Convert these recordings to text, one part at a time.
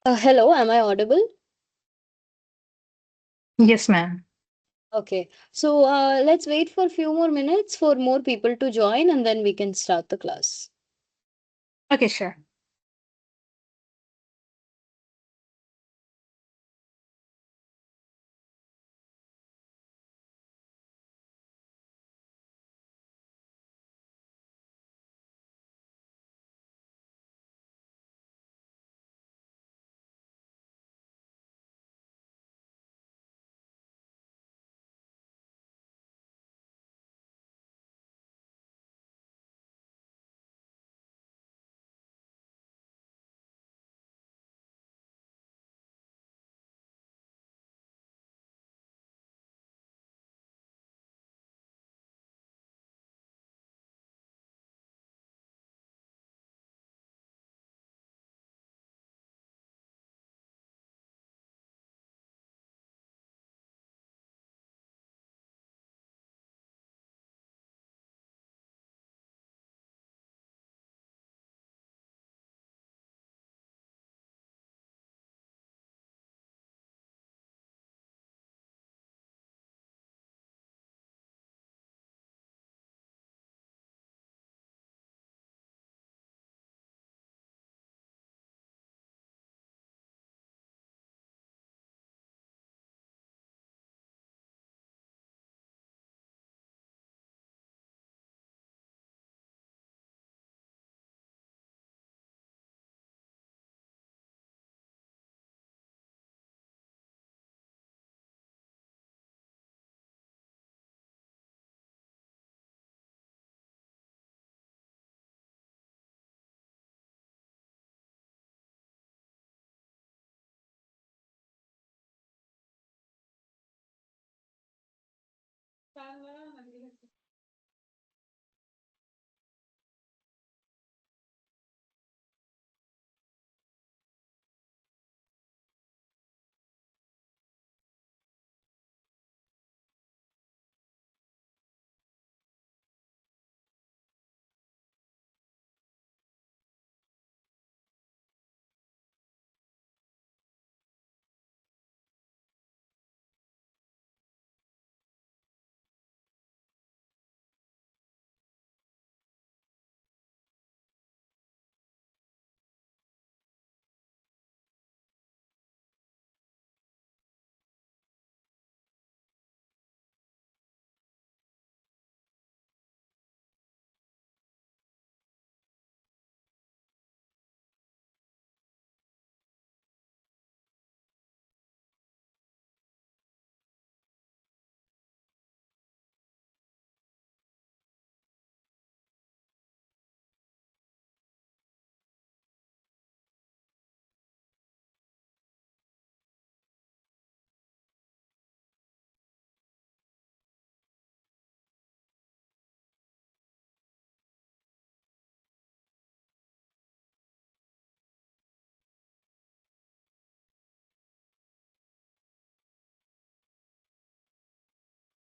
Hello, am I audible? Yes, ma'am. Okay, so let's wait for a few more minutes for more people to join and then we can start the class. Okay, sure.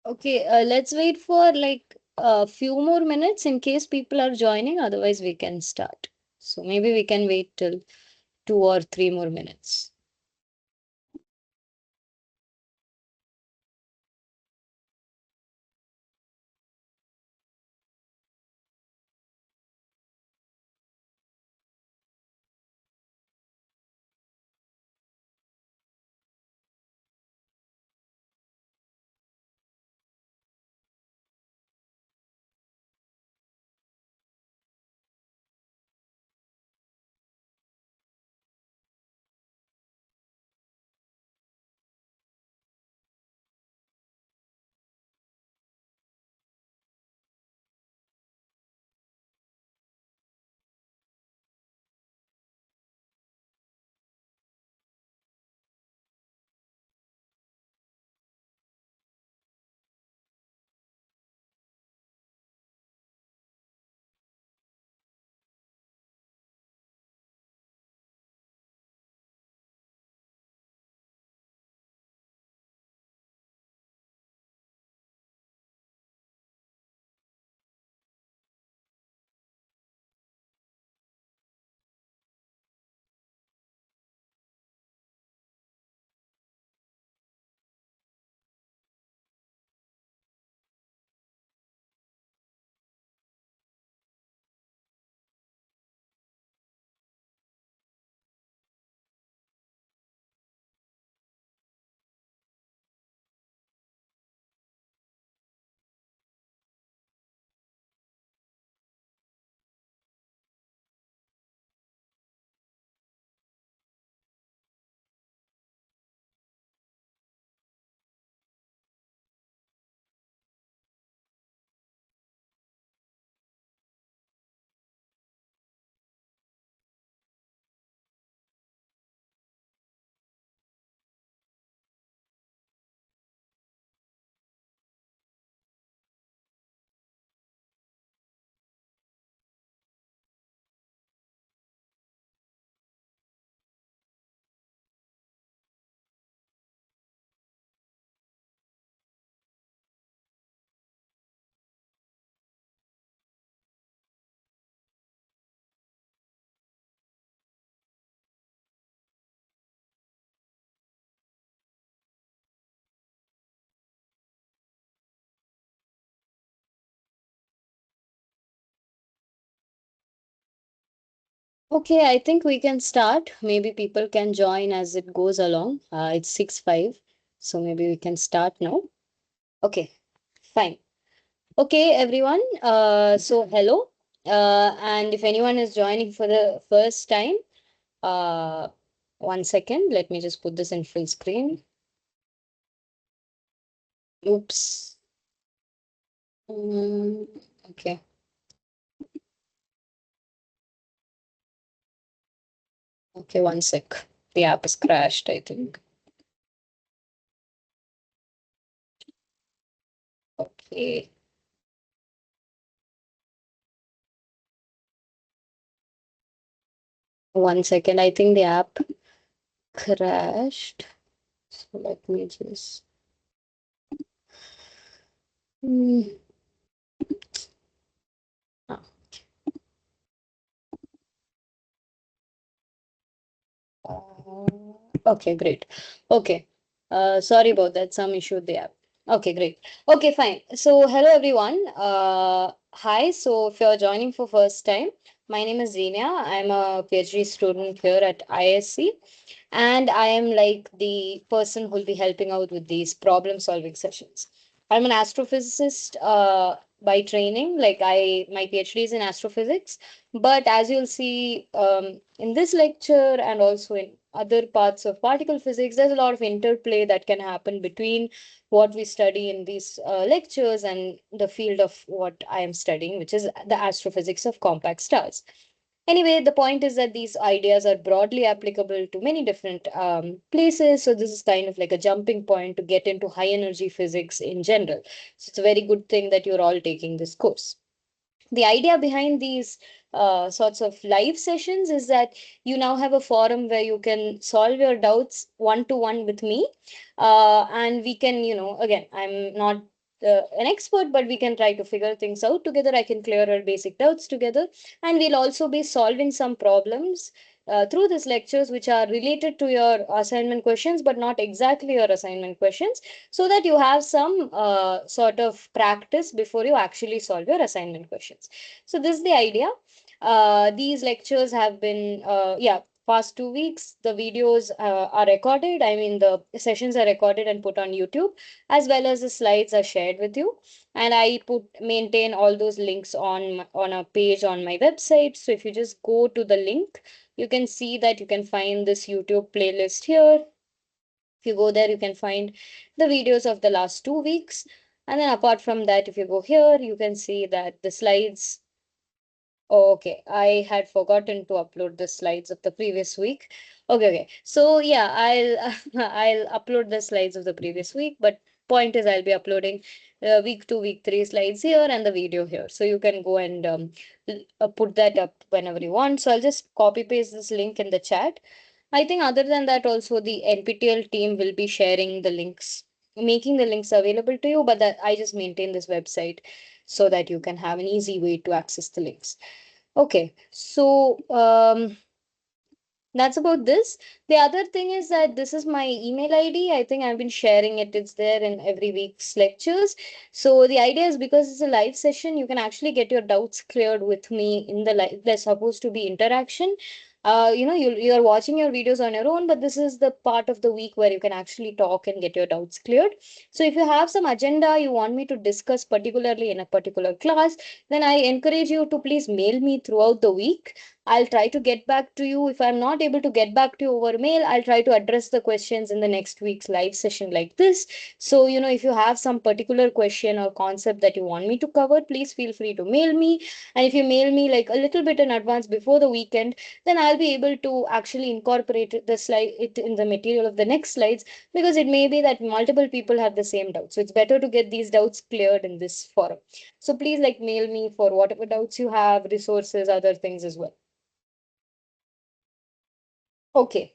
Okay, let's wait for like a few more minutes in case people are joining, otherwise we can start. So maybe we can wait till 2 or 3 more minutes. Okay, I think we can start. Maybe people can join as it goes along. It's 6:05, so maybe we can start now. Okay, fine. Okay, everyone. So hello. And if anyone is joining for the first time, uh, 1 second. Let me just put this in full screen. Oops. Mm, okay. Okay, 1 sec. The app is crashed, I think. Okay. 1 second. I think the app crashed. So let me just. Hmm. Ah, okay, great. Okay. Sorry about that. Some issue with the app. Okay, great. Okay, fine. So, hello everyone. Hi. So, if you're joining for first time, my name is Zenia. I'm a PhD student here at ISC, and I am like the person who'll be helping out with these problem solving sessions. I'm an astrophysicist by training. Like my PhD is in astrophysics, but as you'll see in this lecture and also in other parts of particle physics, there's a lot of interplay that can happen between what we study in these lectures and the field of what I am studying, which is the astrophysics of compact stars. Anyway, the point is that these ideas are broadly applicable to many different places. So, this is kind of like a jumping point to get into high energy physics in general. So, it's a very good thing that you're all taking this course. The idea behind these sorts of live sessions is that you now have a forum where you can solve your doubts one to one with me. And we can, again, I'm not an expert, but we can try to figure things out together. I can clear our basic doubts together. And we'll also be solving some problems through these lectures which are related to your assignment questions, but not exactly your assignment questions, so that you have some sort of practice before you actually solve your assignment questions. So this is the idea. These lectures have been, past 2 weeks. The videos are recorded. I mean, the sessions are recorded and put on YouTube, as well as the slides are shared with you. And I maintain all those links on a page on my website. So if you just go to the link, you can see that you can find this YouTube playlist here. If you go there, you can find the videos of the last 2 weeks. And then apart from that, if you go here, you can see that the slides. Oh, okay, I had forgotten to upload the slides of the previous week. Okay, okay. So yeah, I'll I'll upload the slides of the previous week, but point is I'll be uploading week 2, week 3 slides here and the video here. So you can go and put that up whenever you want. So I'll just copy paste this link in the chat. I think other than that, also the NPTEL team will be sharing the links, making the links available to you, but that I just maintain this website so that you can have an easy way to access the links. Okay, so that's about this. The other thing is that this is my email ID. I think I've been sharing it. It's there in every week's lectures. So the idea is because it's a live session, you can actually get your doubts cleared with me in the live. There's supposed to be interaction. You're watching your videos on your own, but this is the part of the week where you can actually talk and get your doubts cleared. So if you have some agenda you want me to discuss particularly in a particular class, then I encourage you to please mail me throughout the week. I'll try to get back to you. If I'm not able to get back to you over mail, I'll try to address the questions in the next week's live session like this. So, if you have some particular question or concept that you want me to cover, please feel free to mail me. And if you mail me like a little bit in advance before the weekend, then I'll be able to actually incorporate it in the material of the next slides, because it may be that multiple people have the same doubt. So it's better to get these doubts cleared in this forum. So please like mail me for whatever doubts you have, resources, other things as well. Okay.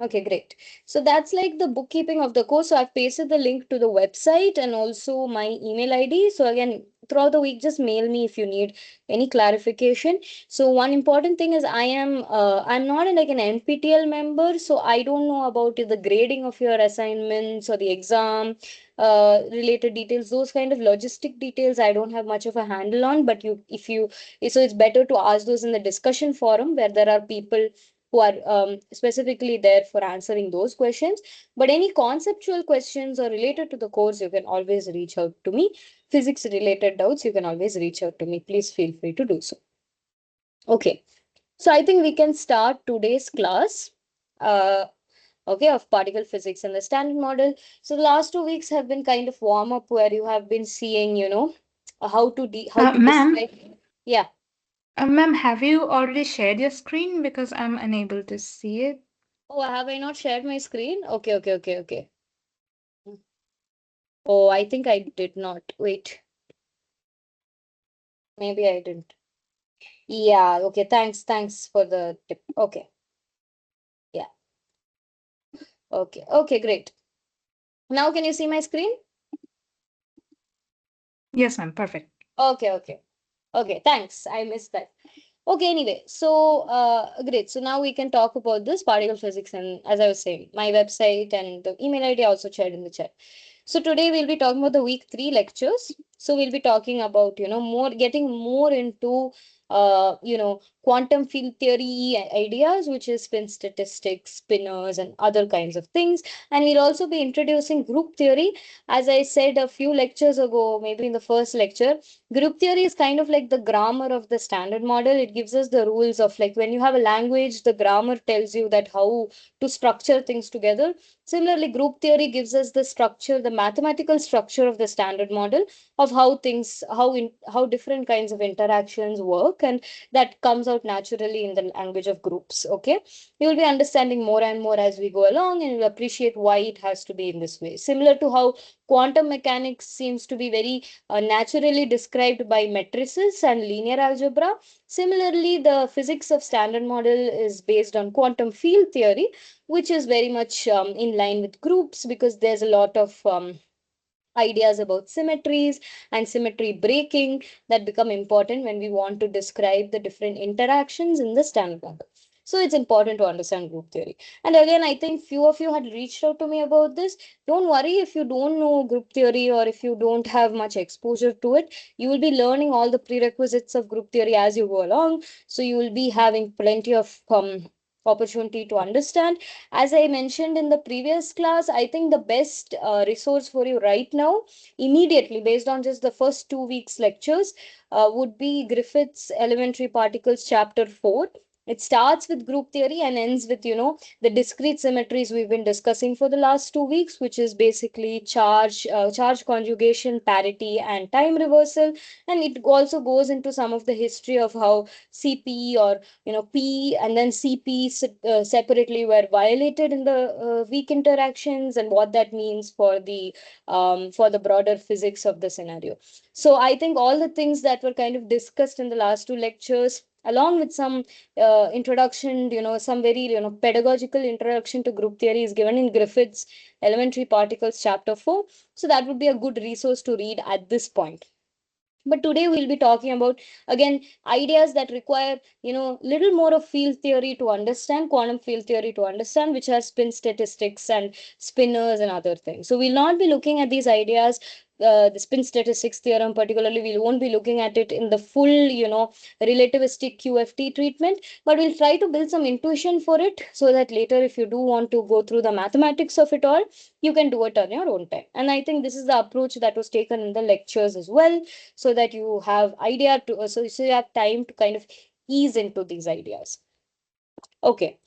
Okay, great. So that's like the bookkeeping of the course. So I've pasted the link to the website and also my email ID. So again, throughout the week, just mail me if you need any clarification. So one important thing is I'm not like an NPTEL member, so I don't know about the grading of your assignments or the exam related details. Those kind of logistic details I don't have much of a handle on. But you, if you, so it's better to ask those in the discussion forum where there are people who are specifically there for answering those questions. But any conceptual questions or related to the course, you can always reach out to me. Physics related doubts, you can always reach out to me. Please feel free to do so. Okay. So I think we can start today's class. Okay, of particle physics and the standard model. So the last 2 weeks have been kind of warm up where you have been seeing, how to Ma'am, describe. Yeah. ma'am, have you already shared your screen because I'm unable to see it? Oh, have I not shared my screen? Okay, okay, okay, okay. Oh, I think I did not. Wait, maybe I didn't. Yeah, okay. Thanks for the tip. Okay. Yeah. Okay. Okay, great. Now can you see my screen? Yes, ma'am. Perfect. Okay, okay. Okay, thanks. I missed that. Okay, anyway, so great. So now we can talk about this particle physics, and as I was saying, my website and the email ID also shared in the chat. So today we'll be talking about the week 3 lectures. So we'll be talking about, more getting more into quantum field theory ideas, which is spin statistics, spinors, and other kinds of things. And we'll also be introducing group theory. As I said a few lectures ago, maybe in the first lecture, group theory is kind of like the grammar of the standard model. It gives us the rules of, like, when you have a language, the grammar tells you that how to structure things together. Similarly, group theory gives us the structure, the mathematical structure of the standard model of how things, how different kinds of interactions work, and that comes out naturally in the language of groups. Okay, you will be understanding more and more as we go along, and you'll appreciate why it has to be in this way. Similar to how quantum mechanics seems to be very naturally described by matrices and linear algebra. Similarly, the physics of standard model is based on quantum field theory, which is very much in line with groups, because there's a lot of ideas about symmetries and symmetry breaking that become important when we want to describe the different interactions in the standard model. So it's important to understand group theory. And again, I think few of you had reached out to me about this. Don't worry if you don't know group theory or if you don't have much exposure to it. You will be learning all the prerequisites of group theory as you go along. So you will be having plenty of opportunity to understand. As I mentioned in the previous class, I think the best resource for you right now, immediately, based on just the first 2 weeks lectures, would be Griffith's Elementary Particles, Chapter 4. It starts with group theory and ends with, the discrete symmetries we've been discussing for the last 2 weeks, which is basically charge conjugation, parity, and time reversal. And it also goes into some of the history of how CP or P and then CP separately were violated in the weak interactions, and what that means for the broader physics of the scenario. So I think all the things that were kind of discussed in the last 2 lectures, along with some introduction, some very pedagogical introduction to group theory, is given in Griffith's Elementary Particles, Chapter 4. So that would be a good resource to read at this point. But today we'll be talking about, again, ideas that require little more of field theory to understand, quantum field theory to understand, which are spin statistics and spinners and other things. So we'll not be looking at these ideas, the spin statistics theorem particularly, we won't be looking at it in the full relativistic QFT treatment, but we'll try to build some intuition for it, so that later if you do want to go through the mathematics of it all, you can do it on your own time. And I think this is the approach that was taken in the lectures as well, so that you have idea to so you have time to kind of ease into these ideas. Okay,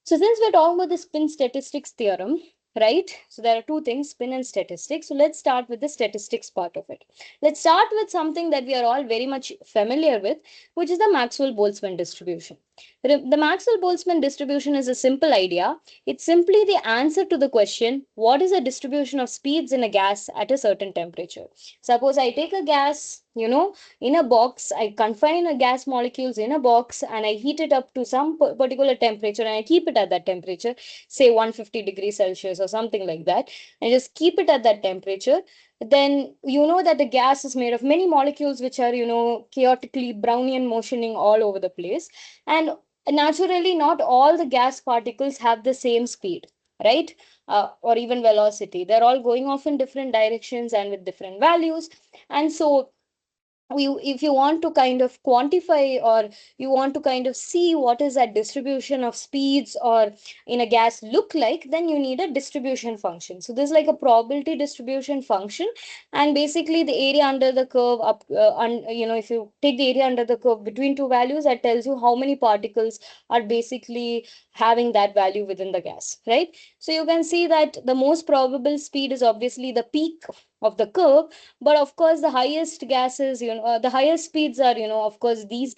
so since we're talking about the spin statistics theorem, right? So there are two things, spin and statistics. So let's start with the statistics part of it. Let's start with something that we are all very much familiar with, which is the Maxwell-Boltzmann distribution. The Maxwell-Boltzmann distribution is a simple idea. It's simply the answer to the question, what is the distribution of speeds in a gas at a certain temperature? Suppose I take a gas, in a box. I confine a gas molecules in a box and I heat it up to some particular temperature and I keep it at that temperature, say 150 degrees Celsius or something like that, and just keep it at that temperature. Then you know that the gas is made of many molecules which are, chaotically Brownian motioning all over the place. And naturally, not all the gas particles have the same speed, right? Or even velocity. They're all going off in different directions and with different values. And so if you want to kind of quantify, or you want to kind of see what is that distribution of speeds or in a gas look like, then you need a distribution function. So this is like a probability distribution function. And basically the area under the curve up, if you take the area under the curve between two values, that tells you how many particles are basically having that value within the gas, right? So you can see that the most probable speed is obviously the peak of the curve. But of course the highest gases, the highest speeds are, of course, these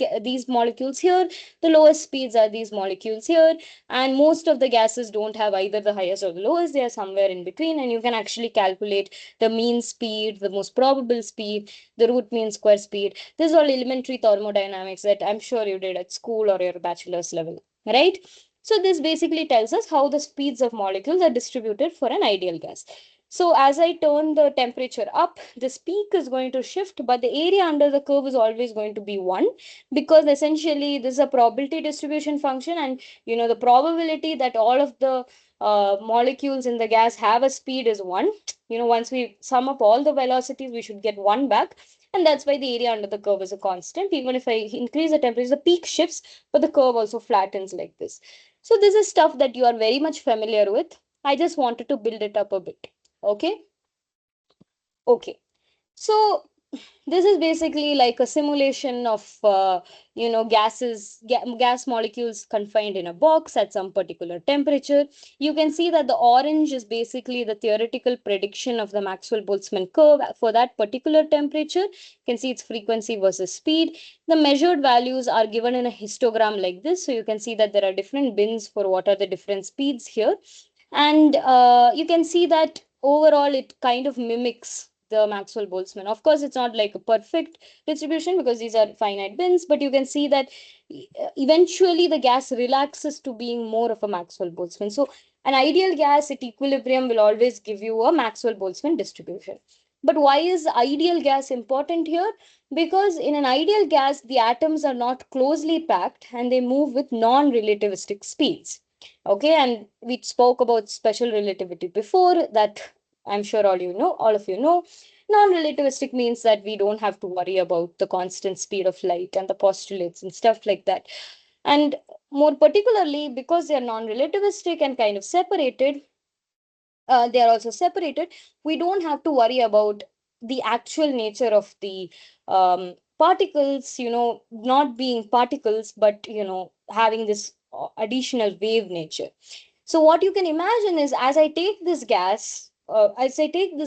molecules here. The lowest speeds are these molecules here. And most of the gases don't have either the highest or the lowest. They are somewhere in between, and you can actually calculate the mean speed, the most probable speed, the root mean square speed. This is all elementary thermodynamics that I'm sure you did at school or your bachelor's level, right? So this basically tells us how the speeds of molecules are distributed for an ideal gas. So as I turn the temperature up, this peak is going to shift, but the area under the curve is always going to be 1, because essentially this is a probability distribution function. And the probability that all of the molecules in the gas have a speed is 1. Once we sum up all the velocities, we should get 1 back. And that's why the area under the curve is a constant. Even if I increase the temperature, the peak shifts, but the curve also flattens like this. So this is stuff that you are very much familiar with. I just wanted to build it up a bit. Okay. Okay. So this is basically like a simulation of gas molecules confined in a box at some particular temperature. You can see that the orange is basically the theoretical prediction of the Maxwell-Boltzmann curve for that particular temperature. You can see its frequency versus speed. The measured values are given in a histogram like this, so you can see that there are different bins for what are the different speeds here. And you can see that overall it kind of mimics the Maxwell Boltzmann. Of course, it's not like a perfect distribution because these are finite bins, but you can see that eventually the gas relaxes to being more of a Maxwell Boltzmann. So an ideal gas at equilibrium will always give you a Maxwell Boltzmann distribution. But why is ideal gas important here? Because in an ideal gas, the atoms are not closely packed and they move with non relativistic speeds. Okay, and we spoke about special relativity before that. I'm sure all of you know. Non-relativistic means that we don't have to worry about the constant speed of light and the postulates and stuff like that. And more particularly, because they are non-relativistic and kind of separated, they are also separated, we don't have to worry about the actual nature of the particles, not being particles, but having this additional wave nature. So what you can imagine is, as I take this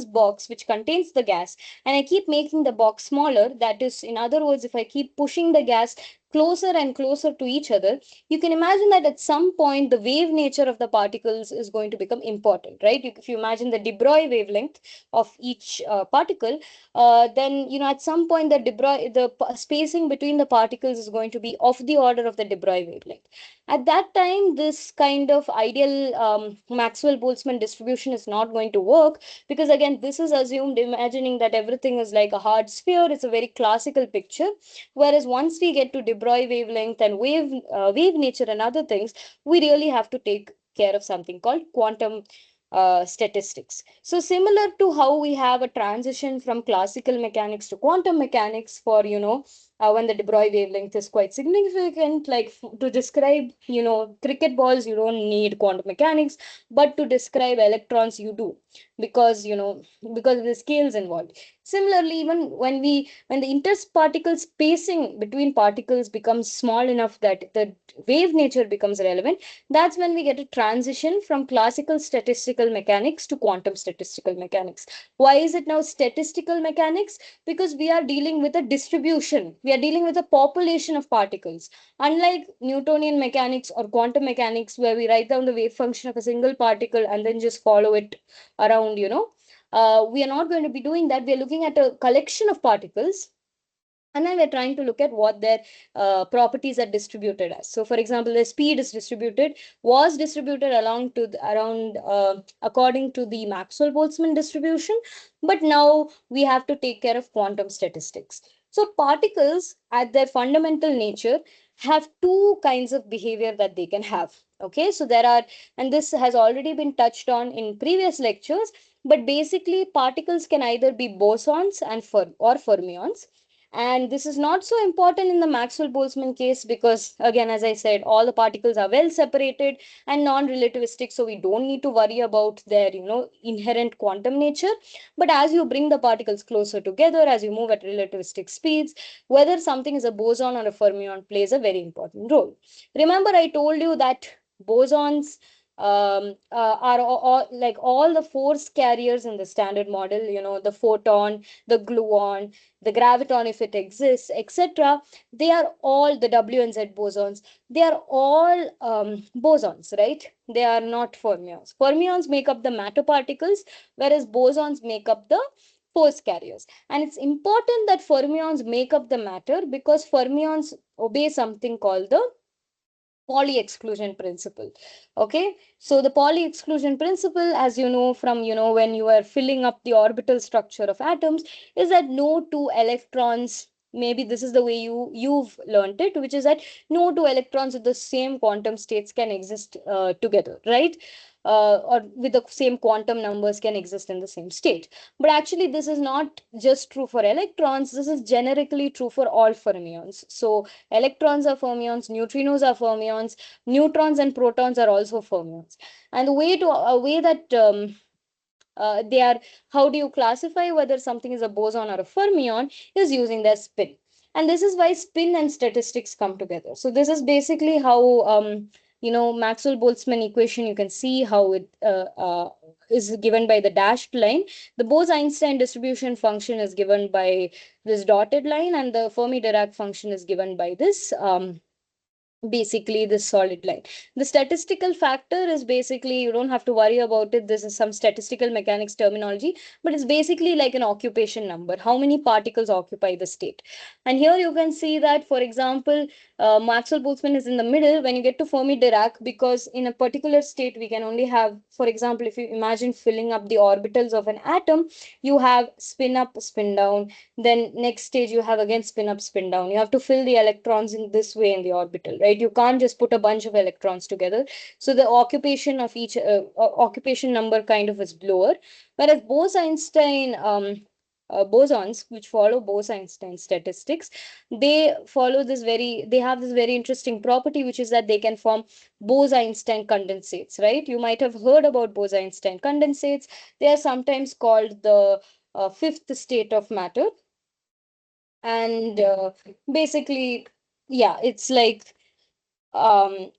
box which contains the gas and I keep making the box smaller, that is, in other words, if I keep pushing the gas closer and closer to each other, you can imagine that at some point the wave nature of the particles is going to become important, right? If you imagine the de Broglie wavelength of each particle, then at some point the spacing between the particles is going to be of the order of the de Broglie wavelength. At that time, this kind of ideal Maxwell-Boltzmann distribution is not going to work, because again, this is assumed imagining that everything is like a hard sphere. It's a very classical picture. Whereas once we get to de Broglie wavelength and wave nature and other things, we really have to take care of something called quantum statistics. So similar to how we have a transition from classical mechanics to quantum mechanics for, when the de Broglie wavelength is quite significant, like to describe, cricket balls, you don't need quantum mechanics, but to describe electrons, you do, because, because of the scales involved. Similarly, even when the interparticle spacing between particles becomes small enough that the wave nature becomes relevant, that's when we get a transition from classical statistical mechanics to quantum statistical mechanics. Why is it now statistical mechanics? Because we are dealing with a distribution, we are dealing with a population of particles. Unlike Newtonian mechanics or quantum mechanics, where we write down the wave function of a single particle and then just follow it around, we are not going to be doing that. We are looking at a collection of particles, And then we're trying to look at what their properties are distributed as. So for example, the speed is distributed, was distributed along to around according to the Maxwell Boltzmann distribution, but now we have to take care of quantum statistics. So particles at their fundamental nature have two kinds of behavior that they can have. Okay, so there are, and this has already been touched on in previous lectures, but basically particles can either be bosons and or fermions. And this is not so important in the Maxwell Boltzmann case because, again, as I said, all the particles are well separated and non relativistic. So we don't need to worry about their, inherent quantum nature. But as you bring the particles closer together, as you move at relativistic speeds, whether something is a boson or a fermion plays a very important role. Remember, I told you that bosons are like all the force carriers in the standard model, the photon, the gluon, the graviton if it exists, etc. They are all the W and Z bosons. They are all bosons, right? They are not fermions. Fermions make up the matter particles, whereas bosons make up the force carriers. And it's important that fermions make up the matter because fermions obey something called the Pauli exclusion principle. Okay, so the Pauli exclusion principle, as you know from, when you are filling up the orbital structure of atoms, is that no two electrons, maybe this is the way you've learned it, which is that no two electrons with the same quantum states can exist together, right? Or with the same quantum numbers can exist in the same state. But actually this is not just true for electrons, this is generically true for all fermions. So electrons are fermions, neutrinos are fermions, neutrons and protons are also fermions. And the way to a way that they are, how do you classify whether something is a boson or a fermion is using their spin. And this is why spin and statistics come together. So this is basically how Maxwell Boltzmann equation, you can see how it is given by the dashed line. The Bose-Einstein distribution function is given by this dotted line, and the Fermi-Dirac function is given by this basically this solid line. The statistical factor is basically, you don't have to worry about it, this is some statistical mechanics terminology, but it's basically like an occupation number, how many particles occupy the state. And here you can see that, for example, Maxwell Boltzmann is in the middle when you get to Fermi Dirac, because in a particular state we can only have, for example, if you imagine filling up the orbitals of an atom, you have spin up, spin down, then next stage you have again spin up, spin down. You have to fill the electrons in this way in the orbital, right? You can't just put a bunch of electrons together. So the occupation of each occupation number kind of is lower. Whereas Bose-Einstein bosons, which follow Bose-Einstein statistics, they have this very interesting property, which is that they can form Bose-Einstein condensates, right? You might have heard about Bose-Einstein condensates. They are sometimes called the fifth state of matter. And basically, yeah, it's like um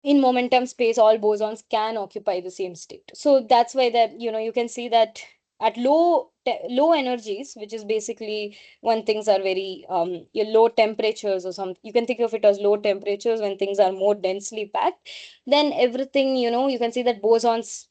in momentum space all bosons can occupy the same state. So that's why that, you can see that at low energies, which is basically when things are very low temperatures, or some, you can think of it as low temperatures when things are more densely packed, then everything, you can see that bosons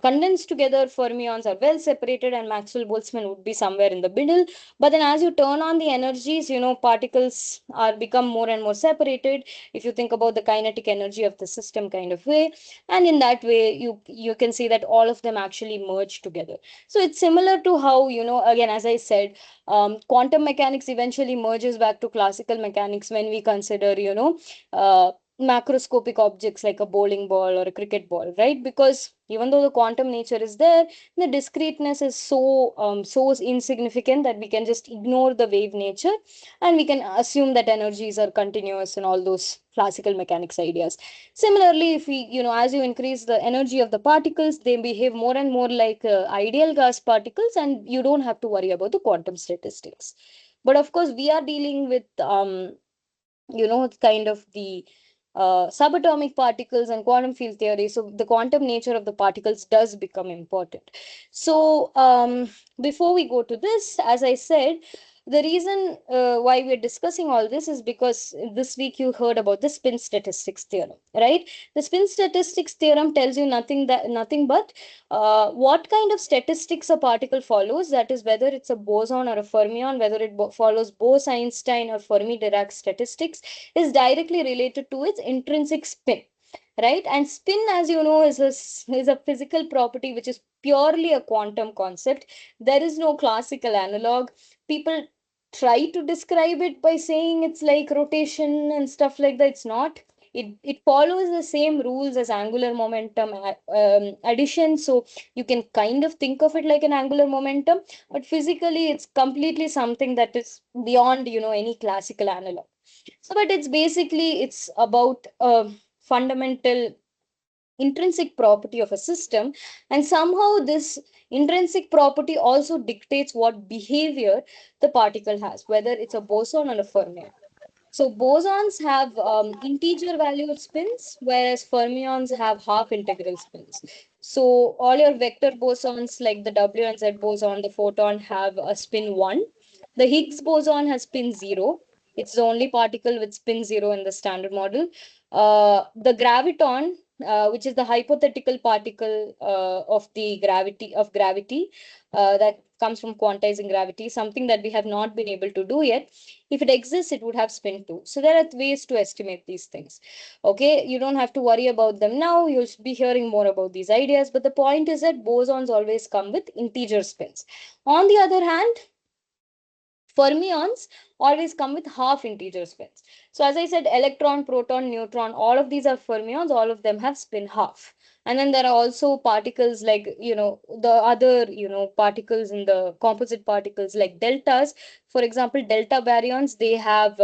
condensed together, fermions are well separated, and Maxwell Boltzmann would be somewhere in the middle. But then as you turn on the energies, particles are become more and more separated, if you think about the kinetic energy of the system kind of way. And in that way you can see that all of them actually merge together. So it's similar to how, again, as I said, quantum mechanics eventually merges back to classical mechanics when we consider, macroscopic objects like a bowling ball or a cricket ball, right? Because even though the quantum nature is there, the discreteness is so insignificant that we can just ignore the wave nature, and we can assume that energies are continuous and all those classical mechanics ideas. Similarly, if we, as you increase the energy of the particles, they behave more and more like ideal gas particles, and you don't have to worry about the quantum statistics. But of course we are dealing with kind of the subatomic particles and quantum field theory. So the quantum nature of the particles does become important. So before we go to this, as I said, The reason why we're discussing all this is because this week you heard about the spin statistics theorem, right? The spin statistics theorem tells you nothing but what kind of statistics a particle follows, that is whether it's a boson or a fermion, whether it follows Bose-Einstein or Fermi-Dirac statistics, is directly related to its intrinsic spin, right? And spin, as you know, is a physical property which is purely a quantum concept. There is no classical analog. People try to describe it by saying it's like rotation and stuff like that. It's not. It follows the same rules as angular momentum addition, so you can kind of think of it like an angular momentum, but physically it's completely something that is beyond, any classical analog. So, but it's about a fundamental intrinsic property of a system, and somehow this intrinsic property also dictates what behavior the particle has, whether it's a boson or a fermion. So bosons have integer valued spins, whereas fermions have half integral spins. So all your vector bosons like the W and Z boson, the photon have a spin 1. The Higgs boson has spin 0. It's the only particle with spin 0 in the standard model. The graviton, which is the hypothetical particle of gravity, that comes from quantizing gravity, something that we have not been able to do yet. If it exists, it would have spin 2. So there are ways to estimate these things. Okay, you don't have to worry about them now. You'll be hearing more about these ideas. But the point is that bosons always come with integer spins. On the other hand, fermions always come with half integer spins. So as I said, electron, proton, neutron, all of these are fermions. All of them have spin half. And then there are also particles like, the other, particles in the composite particles like deltas. For example, delta baryons, they have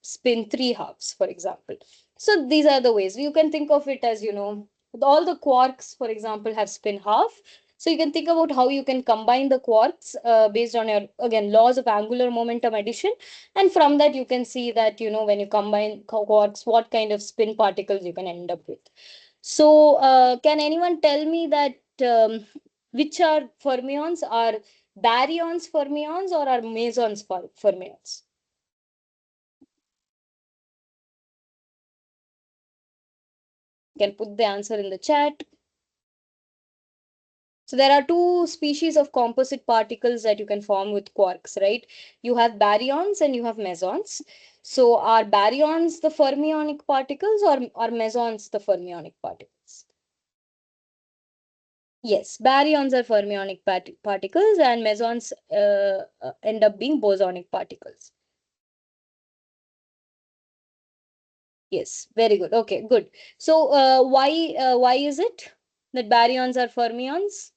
spin 3 halves, for example. So these are the ways. You can think of it as, all the quarks, for example, have spin half. So you can think about how you can combine the quarks based on your, again, laws of angular momentum addition. And from that, you can see that, when you combine quarks, what kind of spin particles you can end up with. So can anyone tell me that which are fermions? Are baryons fermions or are mesons fermions? You can put the answer in the chat. So there are two species of composite particles that you can form with quarks, right? You have baryons and you have mesons. So are baryons the fermionic particles or are mesons the fermionic particles? Yes, baryons are fermionic particles and mesons end up being bosonic particles. Yes, very good. Okay, good. So why is it that baryons are fermions?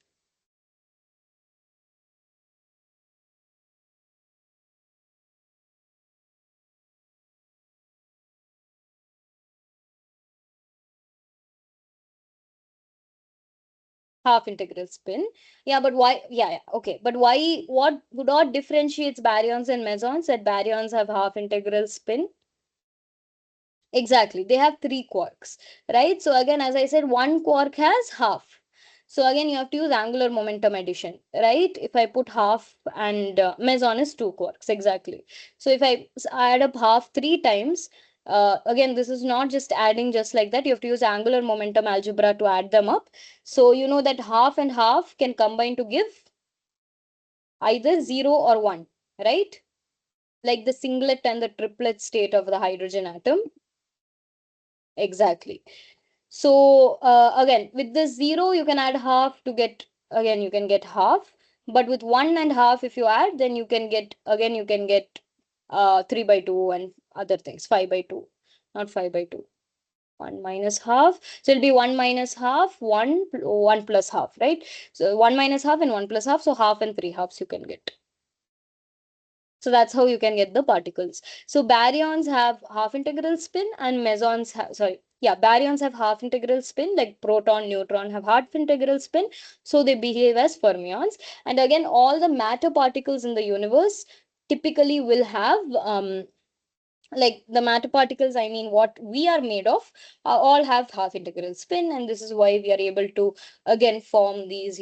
Half integral spin. Yeah, but why? Yeah, yeah, okay. But why? What differentiates baryons and mesons? That baryons have half integral spin. Exactly. They have three quarks, right? So again, as I said, one quark has half. So again, you have to use angular momentum addition, right? If I put half and meson is two quarks, exactly. So if I add up half three times, again, this is not just adding just like that. You have to use angular momentum algebra to add them up. So you know that half and half can combine to give either 0 or 1, right? Like the singlet and the triplet state of the hydrogen atom. Exactly. So again, with the 0, you can add half to get, again, you can get half. But with 1 and half, if you add, then you can get 3 by 2 and other things, 5 by 2, not 5 by 2. 1 minus half. So it'll be 1 minus half, 1 plus half, right? So 1 minus half and 1 plus half. So half and 3 halves you can get. So that's how you can get the particles. So baryons have half integral spin and mesons have, sorry, yeah, baryons have half integral spin, like proton, neutron have half integral spin. So they behave as fermions. And again, all the matter particles in the universe typically will have like the matter particles, I mean what we are made of, all have half integral spin, and this is why we are able to again form these,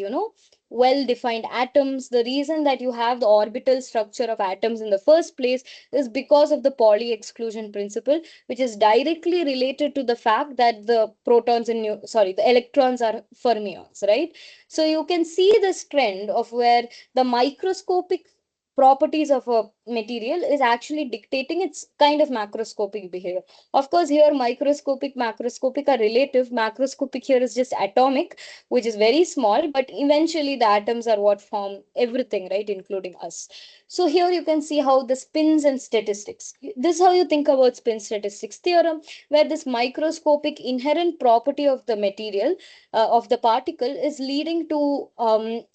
well defined atoms. The reason that you have the orbital structure of atoms in the first place is because of the Pauli exclusion principle, which is directly related to the fact that the protons and sorry, the electrons are fermions, right? So you can see this trend of where the microscopic properties of a material is actually dictating its kind of macroscopic behavior. Of course, here microscopic, macroscopic are relative. Macroscopic here is just atomic, which is very small, but eventually the atoms are what form everything, right, including us. So here you can see how the spins and statistics. This is how you think about spin statistics theorem, where this microscopic inherent property of the material, of the particle, is leading to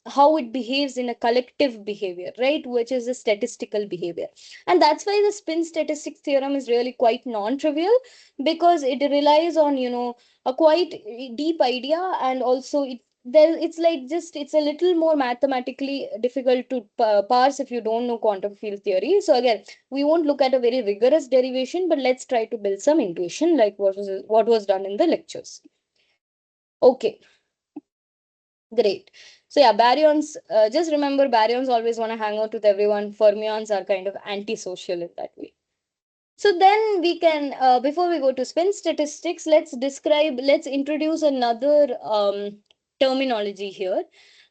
how it behaves in a collective behavior, right? Which is a statistical behavior. And that's why the spin statistics theorem is really quite non-trivial, because it relies on, a quite deep idea, and also it's like just it's a little more mathematically difficult to parse if you don't know quantum field theory. So again, we won't look at a very rigorous derivation, but let's try to build some intuition like what was done in the lectures. Okay, great. So yeah, baryons, just remember baryons always want to hang out with everyone. Fermions are kind of antisocial in that way. So then we can, before we go to spin statistics, let's introduce another terminology here,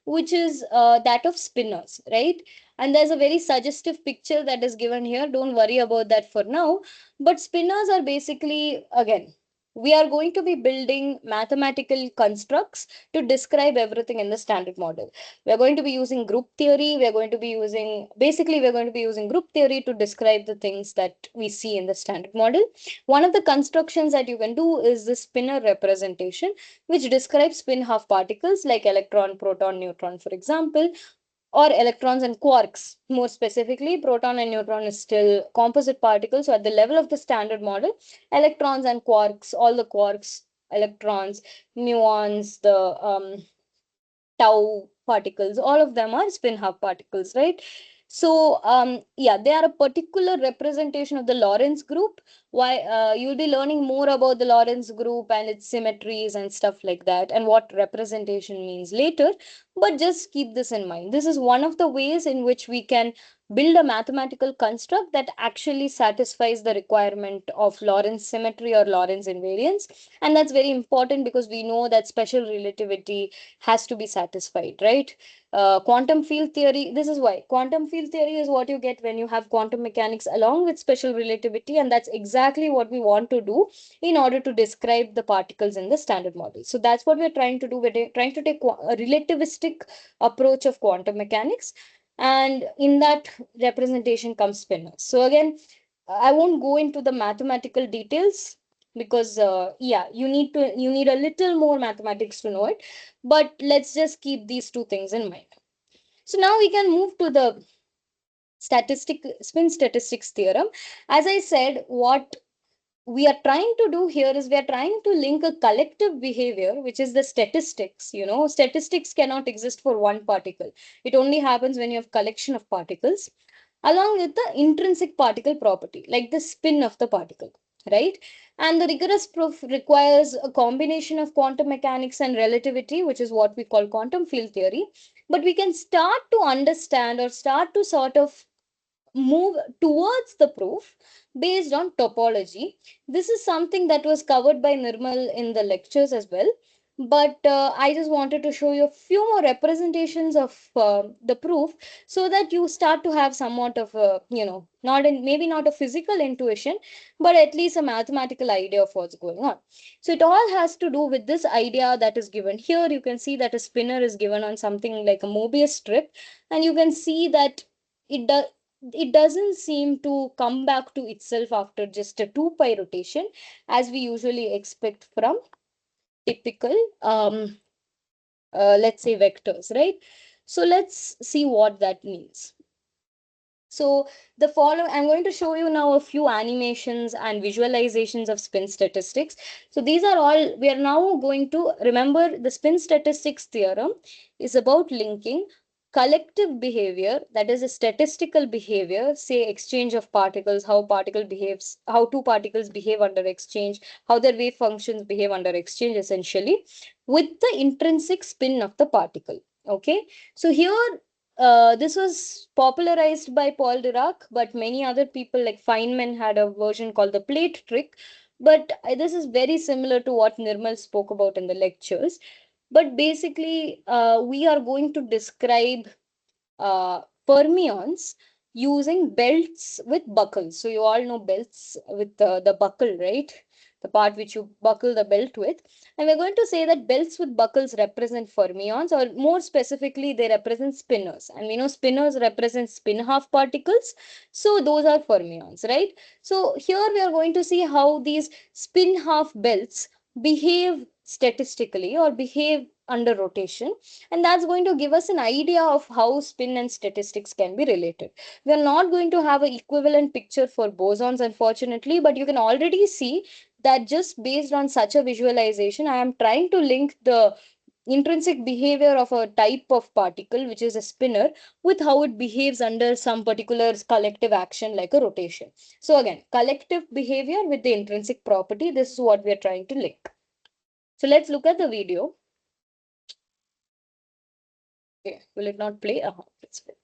which is that of spinners, right? And there's a very suggestive picture that is given here. Don't worry about that for now. But spinners are basically, again, we are going to be building mathematical constructs to describe everything in the standard model. We're going to be using group theory. We're going to be using group theory to describe the things that we see in the standard model. One of the constructions that you can do is the spinner representation, which describes spin half particles like electron, proton, neutron, for example, or electrons and quarks. More specifically, proton and neutron is still composite particles. So at the level of the standard model, electrons and quarks, all the quarks, electrons, muons, the tau particles, all of them are spin half particles, right? So yeah, they are a particular representation of the Lorentz group. Why you'll be learning more about the Lorentz group and its symmetries and stuff like that, and what representation means later. But just keep this in mind. This is one of the ways in which we can build a mathematical construct that actually satisfies the requirement of Lorentz symmetry or Lorentz invariance. And that's very important because we know that special relativity has to be satisfied, right? Quantum field theory, this is why quantum field theory is what you get when you have quantum mechanics along with special relativity, and that's exactly what we want to do in order to describe the particles in the standard model. So that's what we're trying to do. We're trying to take a relativistic approach of quantum mechanics, and in that representation comes spinors. So again, I won't go into the mathematical details because yeah, you need a little more mathematics to know it, but let's just keep these two things in mind. So now we can move to the spin statistics theorem. As I said, what we are trying to do here is we are trying to link a collective behavior, which is the statistics. Statistics cannot exist for one particle. It only happens when you have collection of particles, along with the intrinsic particle property, like the spin of the particle, right? And the rigorous proof requires a combination of quantum mechanics and relativity, which is what we call quantum field theory. But we can start to understand or start to sort of move towards the proof based on topology. This is something that was covered by Nirmal in the lectures as well. But I just wanted to show you a few more representations of the proof so that you start to have somewhat of a, maybe not a physical intuition, but at least a mathematical idea of what's going on. So it all has to do with this idea that is given here. You can see that a spinner is given on something like a Mobius strip, and you can see that it does it doesn't seem to come back to itself after just a 2 pi rotation, as we usually expect from typical let's say vectors, right? So let's see what that means. So I'm going to show you now a few animations and visualizations of spin statistics. So these are all, we are now going to remember the spin statistics theorem is about linking collective behavior, that is a statistical behavior, say exchange of particles, how particle behaves, how two particles behave under exchange, how their wave functions behave under exchange essentially, with the intrinsic spin of the particle. Okay, so here this was popularized by Paul Dirac, but many other people like Feynman had a version called the plate trick. But this is very similar to what Nirmal spoke about in the lectures. But basically, we are going to describe fermions using belts with buckles. So you all know belts with the buckle, right? The part which you buckle the belt with. And we're going to say that belts with buckles represent fermions, or more specifically, they represent spinors. And we know spinors represent spin half particles. So those are fermions, right? So here we are going to see how these spin half belts behave statistically or behave under rotation, and that's going to give us an idea of how spin and statistics can be related. We are not going to have an equivalent picture for bosons, unfortunately, but you can already see that just based on such a visualization, I am trying to link the intrinsic behavior of a type of particle, which is a spinor, with how it behaves under some particular collective action like a rotation. So again, collective behavior with the intrinsic property, this is what we are trying to link. So let's look at the video. Okay, will it not play? Let's play.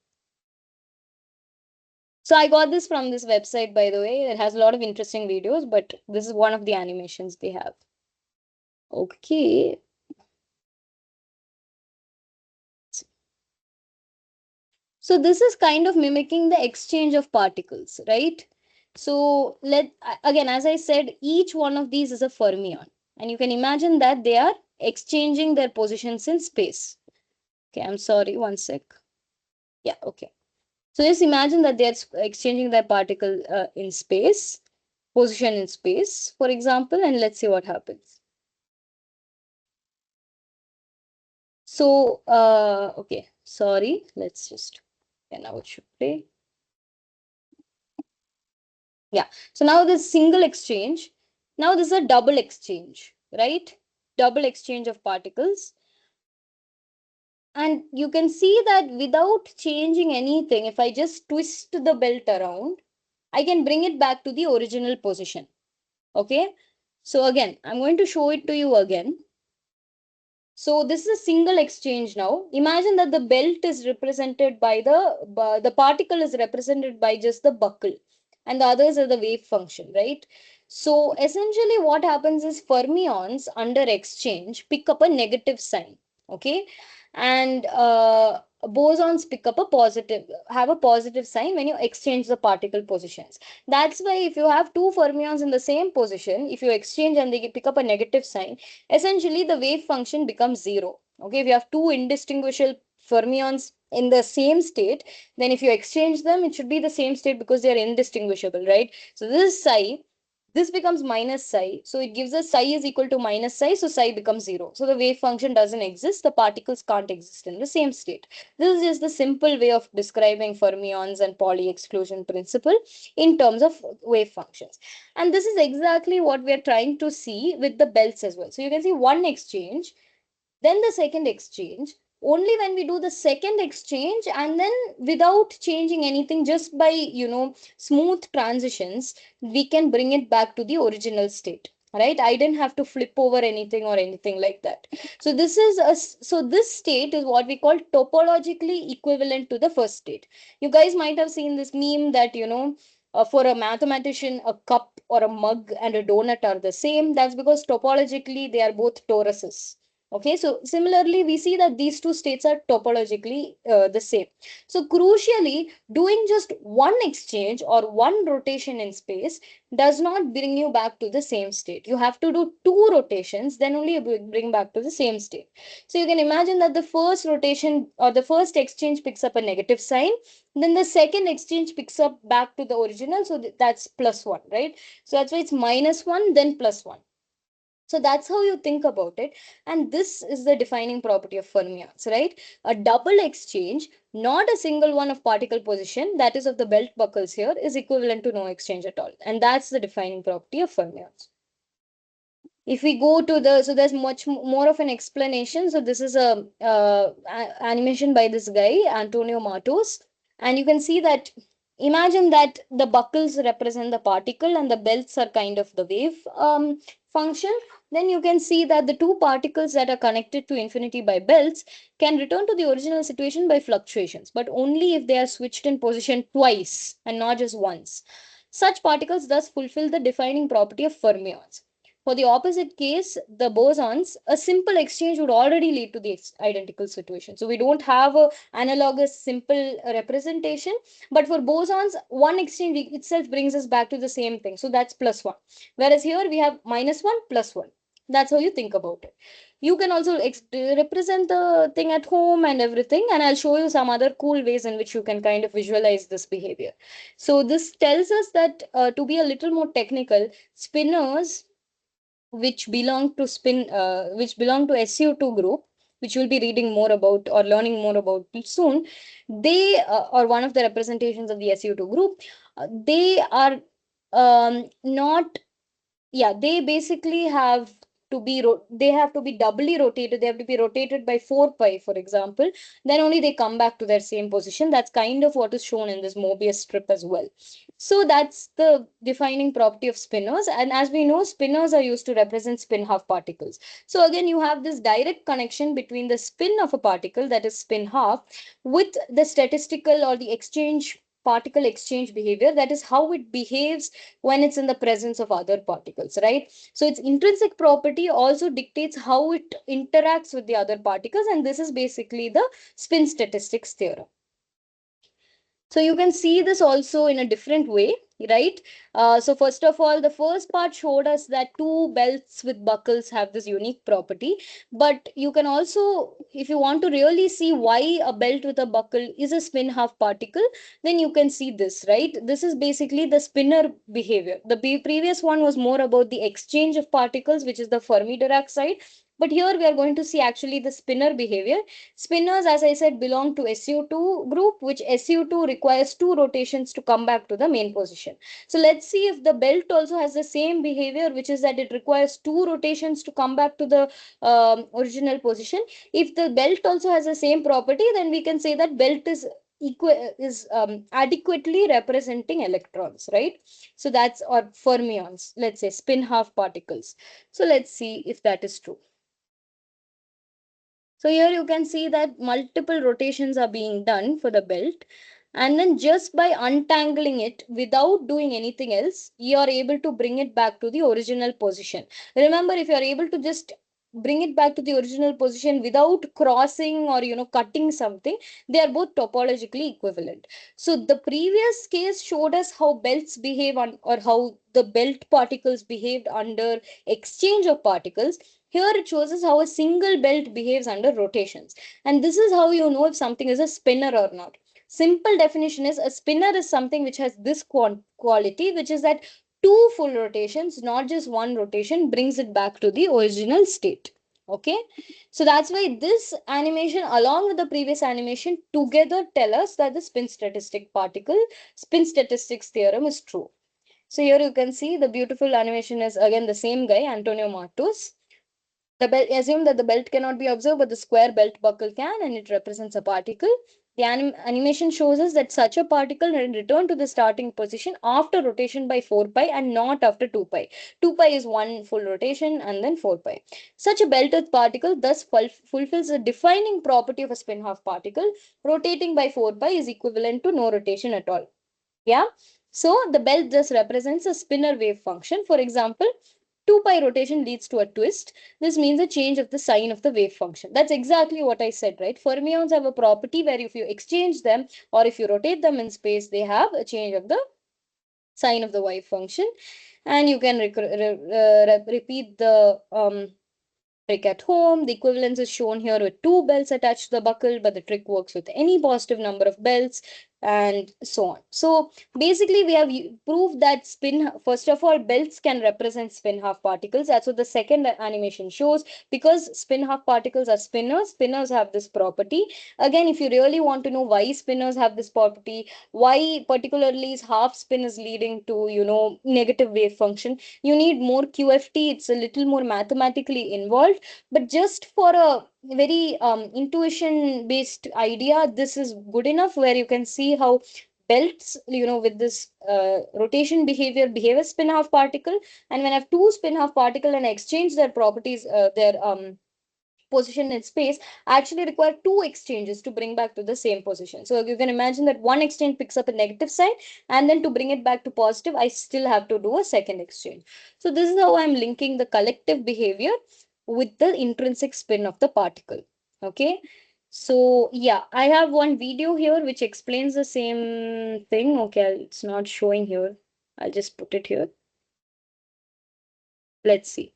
So I got this from this website, by the way. It has a lot of interesting videos, but this is one of the animations they have. Okay. So this is kind of mimicking the exchange of particles, right? So again, as I said, each one of these is a fermion. And you can imagine that they are exchanging their positions in space. Okay, I'm sorry, one sec. Yeah, okay. So just imagine that they're exchanging their particle in space, position in space, for example, and let's see what happens. So, okay, sorry, let's just, yeah, now it should play. Yeah, so now this single exchange, now this is a double exchange, right? Double exchange of particles. And you can see that without changing anything, if I just twist the belt around, I can bring it back to the original position. Okay, so again, I'm going to show it to you again. So this is a single exchange now. Imagine that the belt is represented by the particle is represented by just the buckle, and the others are the wave function, right? So essentially what happens is fermions under exchange pick up a negative sign, okay? And bosons pick up a positive, have a positive sign when you exchange the particle positions. That's why if you have two fermions in the same position, if you exchange and they pick up a negative sign, essentially the wave function becomes zero. Okay, if you have two indistinguishable fermions in the same state, then if you exchange them, it should be the same state because they are indistinguishable, right? So this is psi, this becomes minus psi, so it gives us psi is equal to minus psi, so psi becomes zero, so the wave function doesn't exist, the particles can't exist in the same state. This is just the simple way of describing fermions and Pauli exclusion principle in terms of wave functions. And this is exactly what we are trying to see with the belts as well. So you can see one exchange, then the second exchange. Only when we do the second exchange and then without changing anything, just by smooth transitions, we can bring it back to the original state, right? I didn't have to flip over anything or anything like that. So this state is what we call topologically equivalent to the first state. You guys might have seen this meme that for a mathematician, a cup or a mug and a donut are the same. That's because topologically they are both toruses. Okay, so similarly, we see that these two states are topologically the same. So crucially, doing just one exchange or one rotation in space does not bring you back to the same state. You have to do two rotations, then only you bring back to the same state. So you can imagine that the first rotation or the first exchange picks up a negative sign, then the second exchange picks up back to the original. So that's plus one, right? So that's why it's minus one, then plus one. So that's how you think about it. And this is the defining property of fermions, right? A double exchange, not a single one of particle position, that is of the belt buckles here, is equivalent to no exchange at all. And that's the defining property of fermions. If we go to the, so there's much more of an explanation. So this is animation by this guy Antonio Matos, and you can see that, imagine that the buckles represent the particle and the belts are kind of the wave function. Then you can see that the two particles that are connected to infinity by belts can return to the original situation by fluctuations, but only if they are switched in position twice and not just once. Such particles thus fulfill the defining property of fermions. For the opposite case, the bosons, a simple exchange would already lead to the identical situation. So we don't have a analogous simple representation, but for bosons, one exchange itself brings us back to the same thing. So that's plus one. Whereas here we have minus one plus one. That's how you think about it. You can also represent the thing at home and everything, and I'll show you some other cool ways in which you can kind of visualize this behavior. So this tells us that, to be a little more technical, spinners which belong to SU2 group, which we'll be reading more about or learning more about soon, they or one of the representations of the SU2 group, they are not, yeah, they basically have to be they have to be doubly rotated. They have to be rotated by 4 pi, for example. Then only they come back to their same position. That's kind of what is shown in this Mobius strip as well. So that's the defining property of spinors, and as we know, spinors are used to represent spin half particles. So again, you have this direct connection between the spin of a particle, that is spin half, with the statistical or the exchange particle exchange behavior, that is how it behaves when it's in the presence of other particles, right? So its intrinsic property also dictates how it interacts with the other particles, and this is basically the spin statistics theorem. So you can see this also in a different way, right? So first of all, the first part showed us that two belts with buckles have this unique property. But you can also, if you want to really see why a belt with a buckle is a spin half particle, then you can see this, right? This is basically the spinor behavior. The previous one was more about the exchange of particles, which is the Fermi-Dirac side. But here we are going to see actually the spinor behavior. Spinners, as I said, belong to SU2 group, which SU2 requires two rotations to come back to the main position. So let's see if the belt also has the same behavior, which is that it requires two rotations to come back to the original position. If the belt also has the same property, then we can say that belt is adequately representing electrons, right? So that's, or fermions, let's say spin half particles. So let's see if that is true. So here you can see that multiple rotations are being done for the belt. And then just by untangling it without doing anything else, you are able to bring it back to the original position. Remember, if you are able to just bring it back to the original position without crossing or cutting something, they are both topologically equivalent. So the previous case showed us how belts behave on, or how the belt particles behaved under exchange of particles. Here it shows us how a single belt behaves under rotations. And this is how you know if something is a spinner or not. Simple definition is, a spinner is something which has this quality, which is that two full rotations, not just one rotation, brings it back to the original state. Okay. So that's why this animation along with the previous animation together tell us that the spin statistics theorem is true. So here you can see the beautiful animation is again the same guy, Antonio Martus. The belt, assume that the belt cannot be observed, but the square belt buckle can, and it represents a particle. The animation shows us that such a particle will return to the starting position after rotation by 4 pi and not after 2 pi. 2 pi is one full rotation and then 4 pi. Such a belted particle thus fulfills the defining property of a spin half particle. Rotating by 4 pi is equivalent to no rotation at all. Yeah. So the belt just represents a spinor wave function. For example, 2 pi rotation leads to a twist. This means a change of the sign of the wave function. That's exactly what I said, right? Fermions have a property where if you exchange them or if you rotate them in space, they have a change of the sign of the wave function. And you can repeat the trick at home. The equivalence is shown here with two belts attached to the buckle, but the trick works with any positive number of belts. and so on. So basically, we have proved that first of all, belts can represent spin half particles. That's what the second animation shows. Because spin half particles are spinners, spinners have this property. Again, if you really want to know why spinners have this property, why particularly is half spin is leading to, negative wave function, you need more QFT. It's a little more mathematically involved, but just for a very intuition based idea, this is good enough, where you can see how belts, with this rotation behavior, behave as spin half particle. And when I have two spin half particle and exchange their properties, their position in space, actually require two exchanges to bring back to the same position. So you can imagine that one exchange picks up a negative sign, and then to bring it back to positive, I still have to do a second exchange. So this is how I'm linking the collective behavior with the intrinsic spin of the particle. Okay. So yeah, I have one video here which explains the same thing. Okay, it's not showing here. I'll just put it here. Let's see.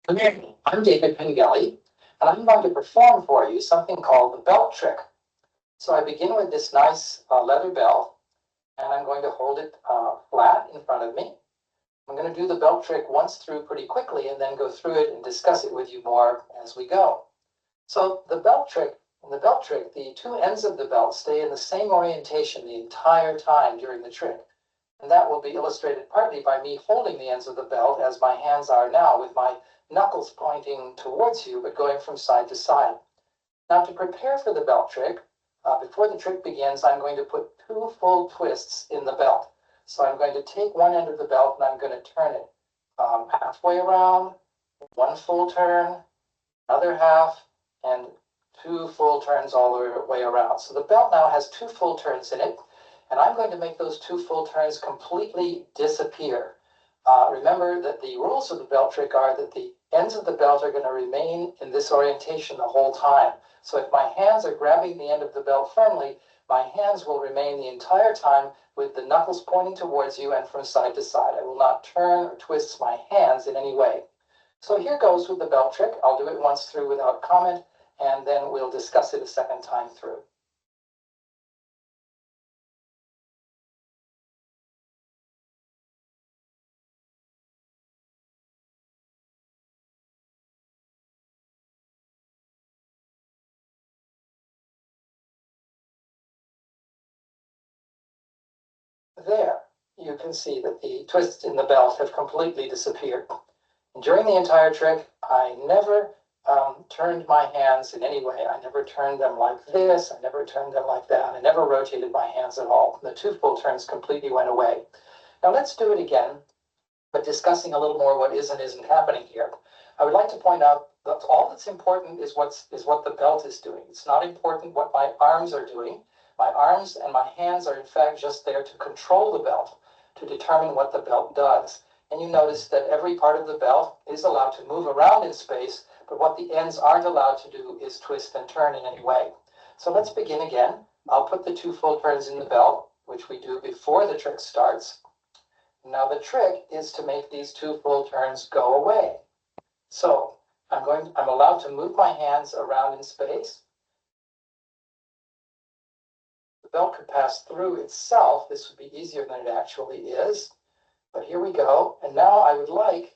Good evening. I'm David Pengelly, and I'm going to perform for you something called the belt trick. So I begin with this nice leather belt, and I'm going to hold it flat in front of me. I'm going to do the belt trick once through pretty quickly and then go through it and discuss it with you more as we go. So in the belt trick, the two ends of the belt stay in the same orientation the entire time during the trick. And that will be illustrated partly by me holding the ends of the belt as my hands are now, with my knuckles pointing towards you but going from side to side. Now, to prepare for the belt trick, before the trick begins, I'm going to put two full twists in the belt. So I'm going to take one end of the belt and I'm going to turn it halfway around, one full turn, another half, and two full turns all the way around. So the belt now has two full turns in it, and I'm going to make those two full turns completely disappear. Remember that the rules of the belt trick are that the ends of the belt are going to remain in this orientation the whole time. So if my hands are grabbing the end of the belt firmly, my hands will remain the entire time with the knuckles pointing towards you and from side to side. I will not turn or twist my hands in any way. So here goes with the belt trick. I'll do it once through without comment, and then we'll discuss it a second time through. There, you can see that the twists in the belt have completely disappeared. During the entire trick, I never turned my hands in any way. I never turned them like this. I never turned them like that. I never rotated my hands at all. The two full turns completely went away. Now let's do it again, but discussing a little more what is and isn't happening here. I would like to point out that all that's important is what the belt is doing. It's not important what my arms are doing. My arms and my hands are in fact just there to control the belt, to determine what the belt does. And you notice that every part of the belt is allowed to move around in space, but what the ends aren't allowed to do is twist and turn in any way. So let's begin again. I'll put the two full turns in the belt, which we do before the trick starts. Now the trick is to make these two full turns go away. So I'm allowed to move my hands around in space. The belt could pass through itself. This would be easier than it actually is. But here we go. And now I would like,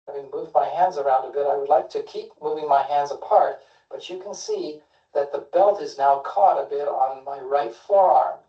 having moved my hands around a bit, I would like to keep moving my hands apart. But you can see that the belt is now caught a bit on my right forearm.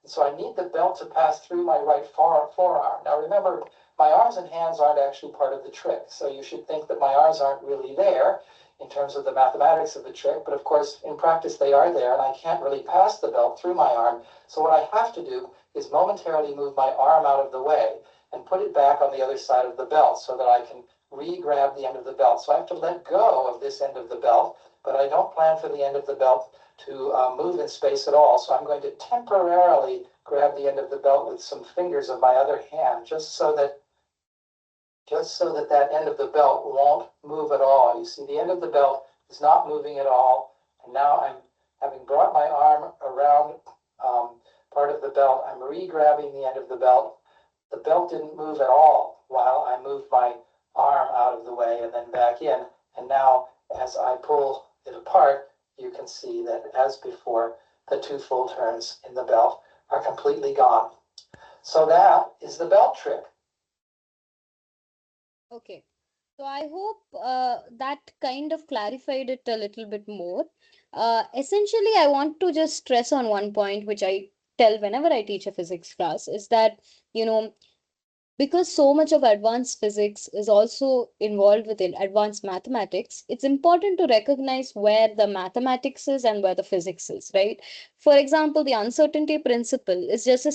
And so I need the belt to pass through my right forearm. Now remember, my arms and hands aren't actually part of the trick. So you should think that my arms aren't really there in terms of the mathematics of the trick. But of course, in practice, they are there. And I can't really pass the belt through my arm. So what I have to do is momentarily move my arm out of the way and put it back on the other side of the belt so that I can re-grab the end of the belt. So I have to let go of this end of the belt, but I don't plan for the end of the belt to move in space at all. So I'm going to temporarily grab the end of the belt with some fingers of my other hand, just so that that end of the belt won't move at all. You see, the end of the belt is not moving at all. And now I'm, having brought my arm around part of the belt, I'm re-grabbing the end of the belt. The belt didn't move at all. while I move my arm out of the way and then back in. And now as I pull it apart, you can see that as before, the 2 full turns in the belt are completely gone. So that is the belt trick. Okay. So I hope that kind of clarified it a little bit more. Essentially, I want to just stress on one point, which I tell whenever I teach a physics class, is that, you know, because so much of advanced physics is also involved with advanced mathematics, it's important to recognize where the mathematics is and where the physics is, right? For example, the uncertainty principle is just a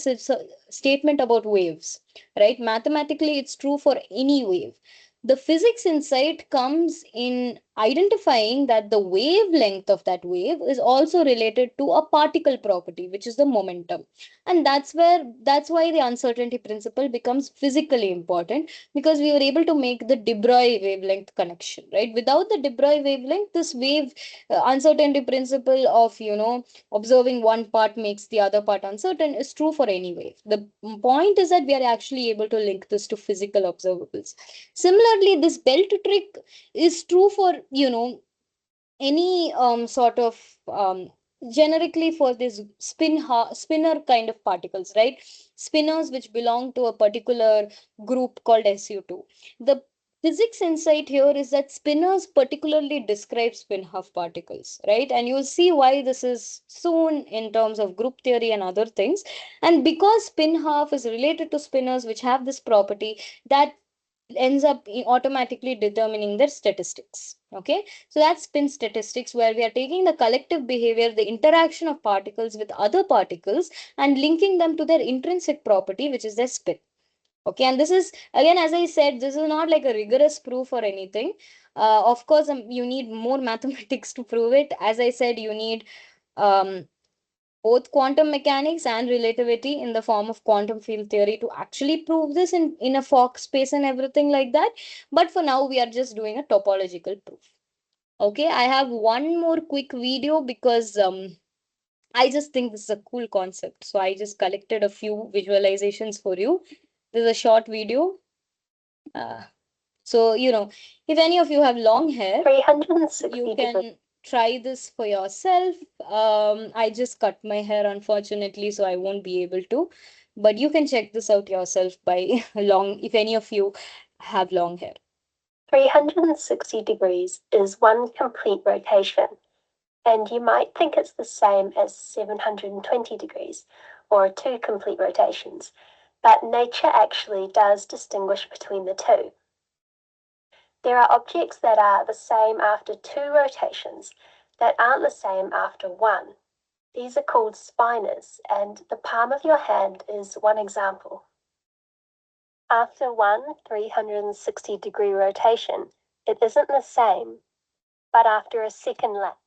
statement about waves, right? Mathematically, it's true for any wave. The physics insight comes in identifying that the wavelength of that wave is also related to a particle property, which is the momentum. And that's why the uncertainty principle becomes physically important, because we were able to make the de Broglie wavelength connection, right? Without the de Broglie wavelength, this wave uncertainty principle of, observing one part makes the other part uncertain is true for any wave. The point is that we are actually able to link this to physical observables. Similarly, this belt trick is true for, any sort of generically for this spinner kind of particles, right? Spinners which belong to a particular group called SU2. The physics insight here is that spinners particularly describe spin half particles, right? And you'll see why this is soon in terms of group theory and other things. And because spin half is related to spinners which have this property, that ends up automatically determining their statistics. Okay, so that's spin statistics, where we are taking the collective behavior, the interaction of particles with other particles, and linking them to their intrinsic property, which is their spin. Okay, and this is, again, as I said, this is not like a rigorous proof or anything. Of course, you need more mathematics to prove it. As I said, you need um, both quantum mechanics and relativity in the form of quantum field theory to actually prove this in a Fock space and everything like that. But for now, we are just doing a topological proof. Okay, I have one more quick video because I just think this is a cool concept. So I just collected a few visualizations for you. This is a short video. Uh, so, if any of you have long hair, 360 you can try this for yourself. I just cut my hair, unfortunately, so I won't be able to. But you can check this out yourself by if any of you have long hair. 360 degrees is one complete rotation, and you might think it's the same as 720 degrees, or two complete rotations, but nature actually does distinguish between the two. There are objects that are the same after two rotations that aren't the same after one. These are called spinors, and the palm of your hand is one example. After one 360-degree rotation, it isn't the same, but after a second lap,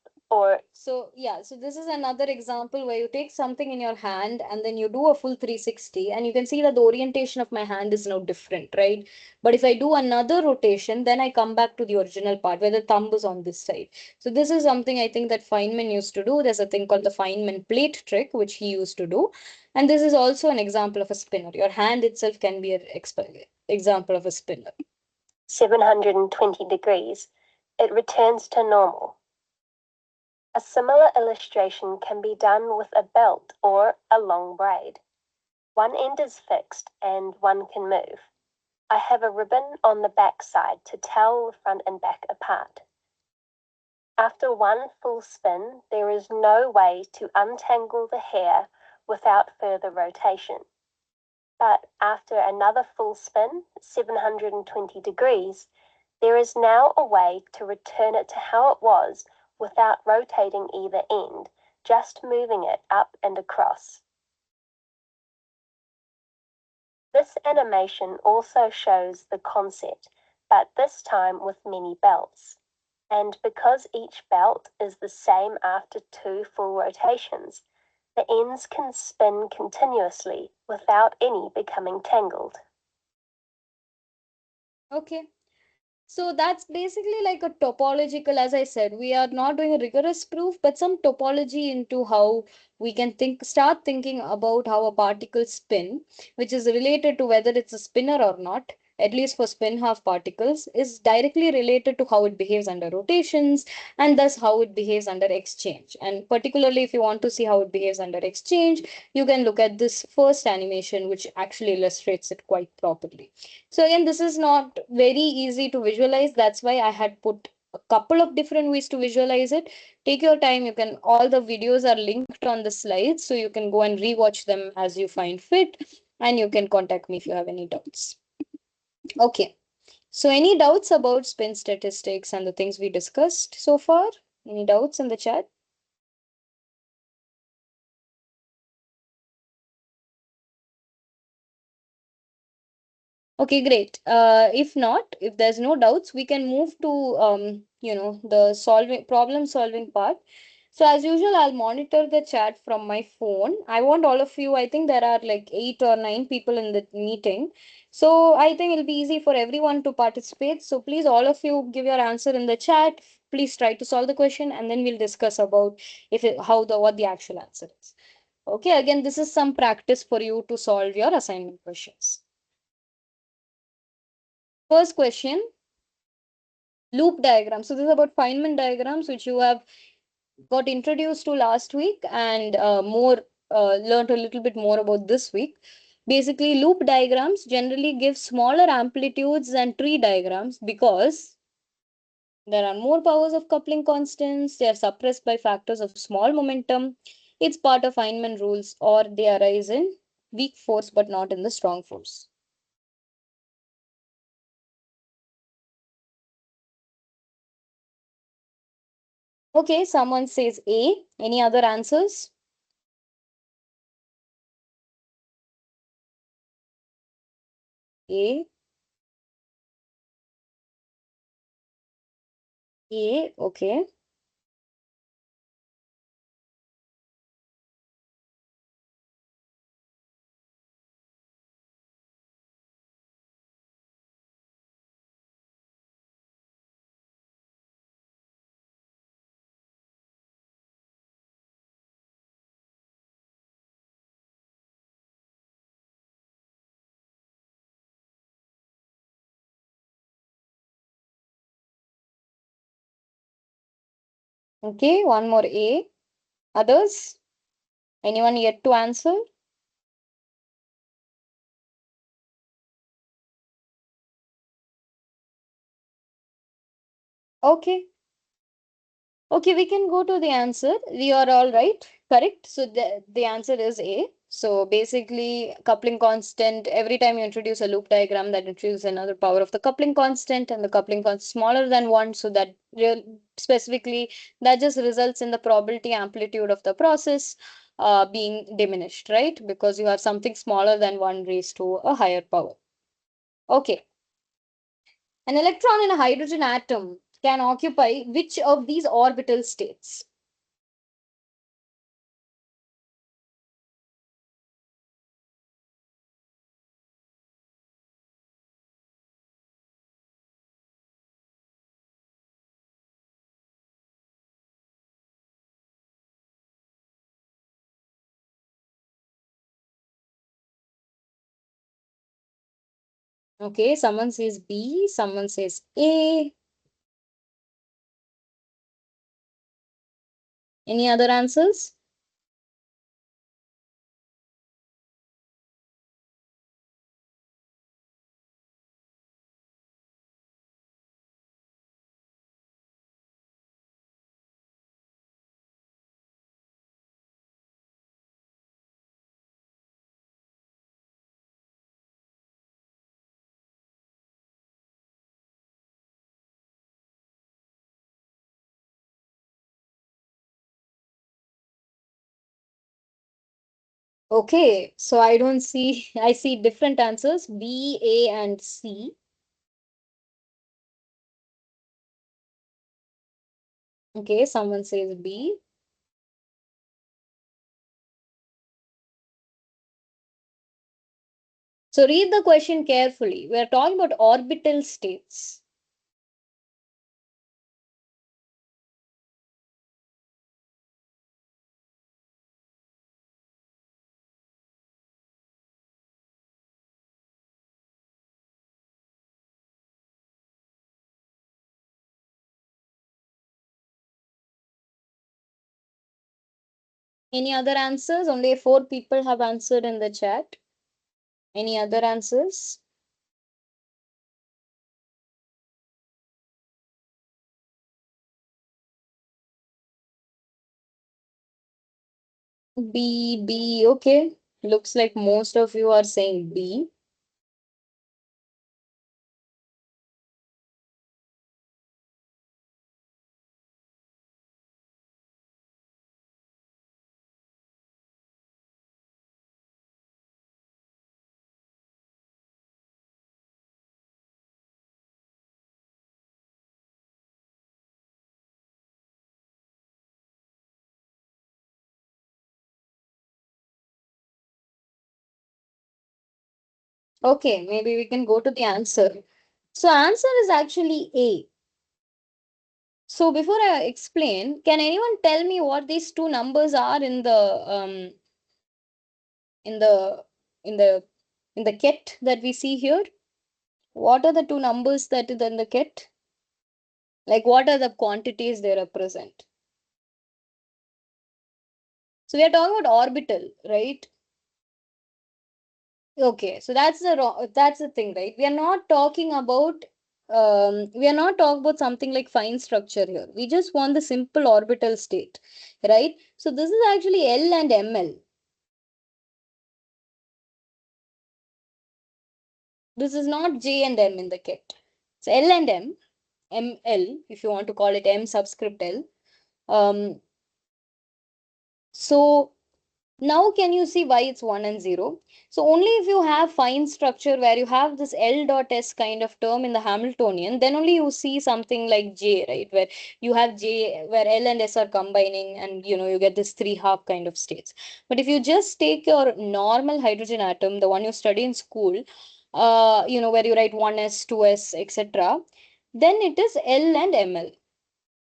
so yeah, so this is another example where you take something in your hand and then you do a full 360, and you can see that the orientation of my hand is now different, right? But if I do another rotation, then I come back to the original part where the thumb is on this side. So this is something I think that Feynman used to do. There's a thing called the Feynman plate trick, which he used to do. And this is also an example of a spinner. Your hand itself can be an example of a spinner. 720 degrees, it returns to normal. A similar illustration can be done with a belt or a long braid. One end is fixed and one can move. I have a ribbon on the back side to tell the front and back apart. After one full spin, there is no way to untangle the hair without further rotation. But after another full spin, 720 degrees, there is now a way to return it to how it was without rotating either end, just moving it up and across. This animation also shows the concept, but this time with many belts. And because each belt is the same after two full rotations, the ends can spin continuously without any becoming tangled. Okay. So that's basically like a topological, as I said, we are not doing a rigorous proof, but some topology into how we can start thinking about how a particle spin, which is related to whether it's a spinner or not. at least for spin half particles, is directly related to how it behaves under rotations and thus how it behaves under exchange. And particularly if you want to see how it behaves under exchange, you can look at this first animation, which actually illustrates it quite properly. So again, this is not very easy to visualize. That's why I had put a couple of different ways to visualize it. Take your time. You can, all the videos are linked on the slides, so you can go and rewatch them as you find fit, and you can contact me if you have any doubts. Okay. So any doubts about spin statistics and the things we discussed so far? Any doubts in the chat? Okay, great. If not, if there's no doubts, we can move to the solving problem solving part. So as usual, I'll monitor the chat from my phone. I want all of you, I think there are like 8 or 9 people in the meeting. So I think it'll be easy for everyone to participate. So please, all of you give your answer in the chat. Please try to solve the question and then we'll discuss about what the actual answer is. Okay, again, this is some practice for you to solve your assignment questions. First question, loop diagram. So this is about Feynman diagrams, which you have got introduced to last week and more learned a little bit more about this week. Basically, loop diagrams generally give smaller amplitudes than tree diagrams because there are more powers of coupling constants, they are suppressed by factors of small momentum. It's part of Feynman rules, or they arise in weak force but not in the strong force. Okay, someone says A. Any other answers? A. A. Okay. Okay, one more A. Others? Anyone yet to answer? Okay. Okay, we can go to the answer. We are all right. Correct. So the answer is A. So basically, coupling constant, every time you introduce a loop diagram, that introduces another power of the coupling constant, and the coupling constant smaller than one. So that specifically, that just results in the probability amplitude of the process being diminished, right? Because you have something smaller than one raised to a higher power. Okay. An electron in a hydrogen atom can occupy which of these orbital states? Okay, someone says B, someone says A. Any other answers? Okay, so I don't see, I see different answers B, A, and C. Okay, someone says B. So read the question carefully. We are talking about orbital states. Any other answers? Only 4 people have answered in the chat. Any other answers? B, B, okay. Looks like most of you are saying B. Okay, maybe we can go to the answer. So answer is actually A. So before I explain, can anyone tell me what these two numbers are in the in the in the kit that we see here? What are the two numbers that is in the kit? Like what are the quantities they represent? So we are talking about orbital, right? Okay, so that's the thing, right? We are not talking about something like fine structure here. We just want the simple orbital state, right? So this is actually L and ML. This is not J and M in the kit. It's L and M, ML, if you want to call it M subscript L. Um, so now can you see why it's 1 and 0? So only if you have fine structure where you have this L dot S kind of term in the Hamiltonian, then only you see something like J, right? Where you have J, where L and S are combining and you get this 3 half kind of states. But if you just take your normal hydrogen atom, the one you study in school, where you write 1s, 2s, etc., then it is L and ML,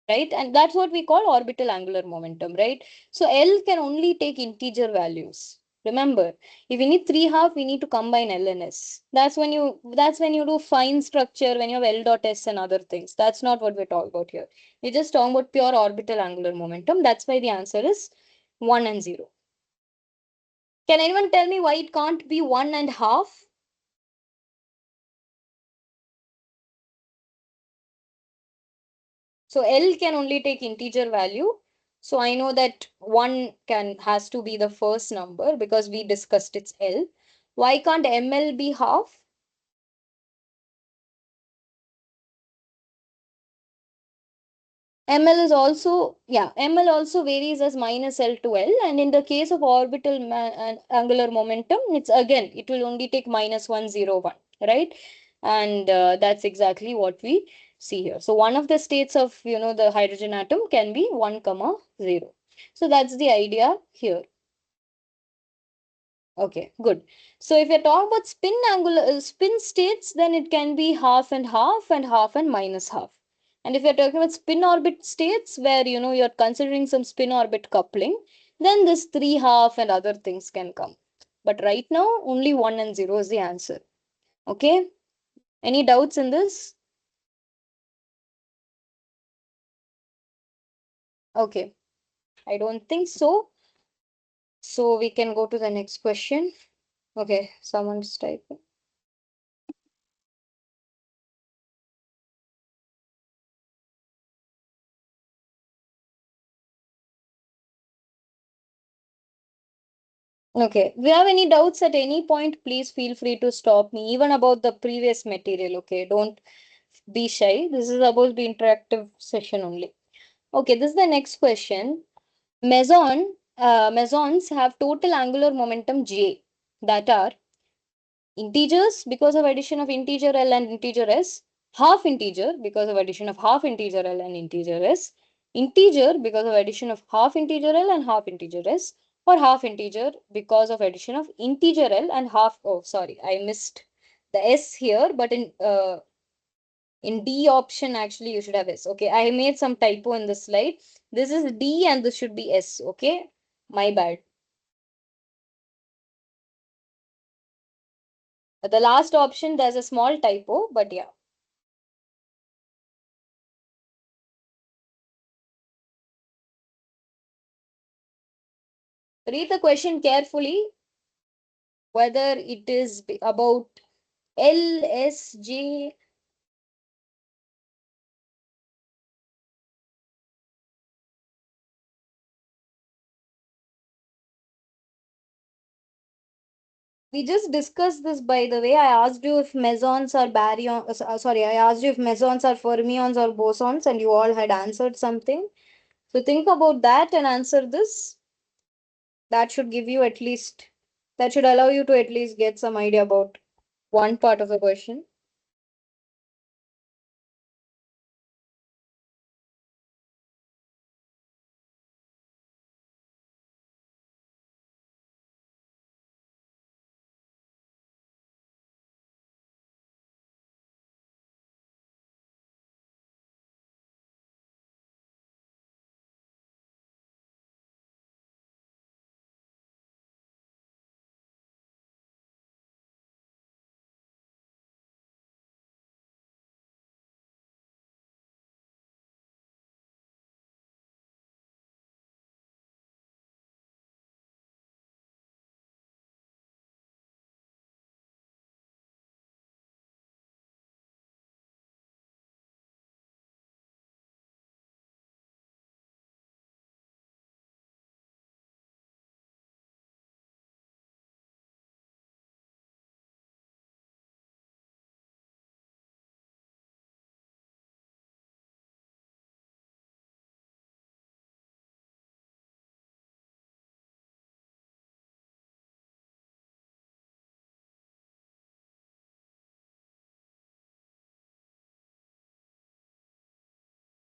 right? And that's what we call orbital angular momentum, right? So L can only take integer values. Remember, if we need 3 half, we need to combine L and S. That's when you do fine structure, when you have L dot S and other things. That's not what we're talking about here. We're just talking about pure orbital angular momentum. That's why the answer is 1 and 0. Can anyone tell me why it can't be 1 and half? So L can only take integer value. So I know that 1 has to be the first number because we discussed it's L. Why can't ML be half? ML is also, yeah, ML also varies as minus L to L. And in the case of orbital angular momentum, it will only take -1, 0, 1, right? And that's exactly what we see here. So one of the states of, the hydrogen atom can be 1, 0. So that's the idea here. Okay, good. So if you're talking about spin states, then it can be half and half and half and minus half. And if you're talking about spin orbit states where you're considering some spin orbit coupling, then this 3 half and other things can come. But right now, only 1 and 0 is the answer. Okay? Any doubts in this? Okay. I don't think so. So we can go to the next question. Okay, someone's typing. Okay. If you have any doubts at any point, please feel free to stop me, even about the previous material. Okay. Don't be shy. This is about to be interactive session only. Okay. This is the next question. Mesons have total angular momentum J that are integers because of addition of integer L and integer S, half integer because of addition of half integer L and integer S, integer because of addition of half integer L and half integer S, or half integer because of addition of integer L and half. Oh, sorry, I missed the S here, but in D option actually you should have S. Okay, I made some typo in the slide. This is D and this should be S. Okay, my bad. The last option there's a small typo, but yeah. Read the question carefully, whether it is about L, S, J. We just discussed this, by the way. I asked you if mesons are baryons. Sorry, I asked you if mesons are fermions or bosons, and you all had answered something. So think about that and answer this. That should give you at least, that should allow you to at least get some idea about one part of the question.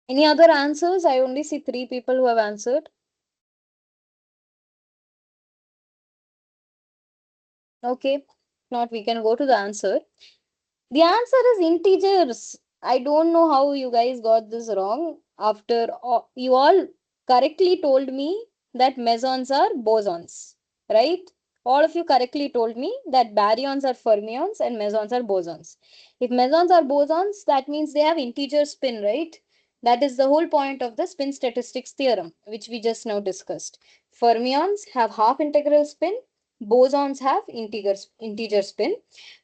Any other answers? I only see three people who have answered. Okay, not we can go to the answer. The answer is integers. I don't know how you guys got this wrong. After you all correctly told me that mesons are bosons, right? All of you correctly told me that baryons are fermions and mesons are bosons. If mesons are bosons, that means they have integer spin, right? That is the whole point of the spin statistics theorem, which we just now discussed. Fermions have half integral spin, bosons have integer spin.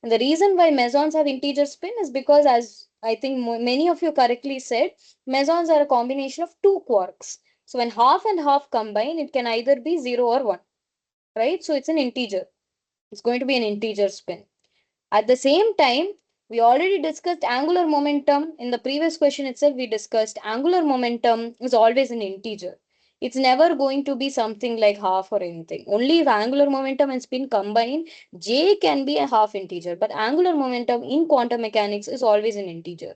And the reason why mesons have integer spin is because, as I think many of you correctly said, mesons are a combination of two quarks. So when half and half combine, it can either be 0 or 1, right? So it's an integer. It's going to be an integer spin. At the same time, we already discussed angular momentum. In the previous question itself, we discussed angular momentum is always an integer. It's never going to be something like half or anything. Only if angular momentum and spin combine, J can be a half integer. But angular momentum in quantum mechanics is always an integer,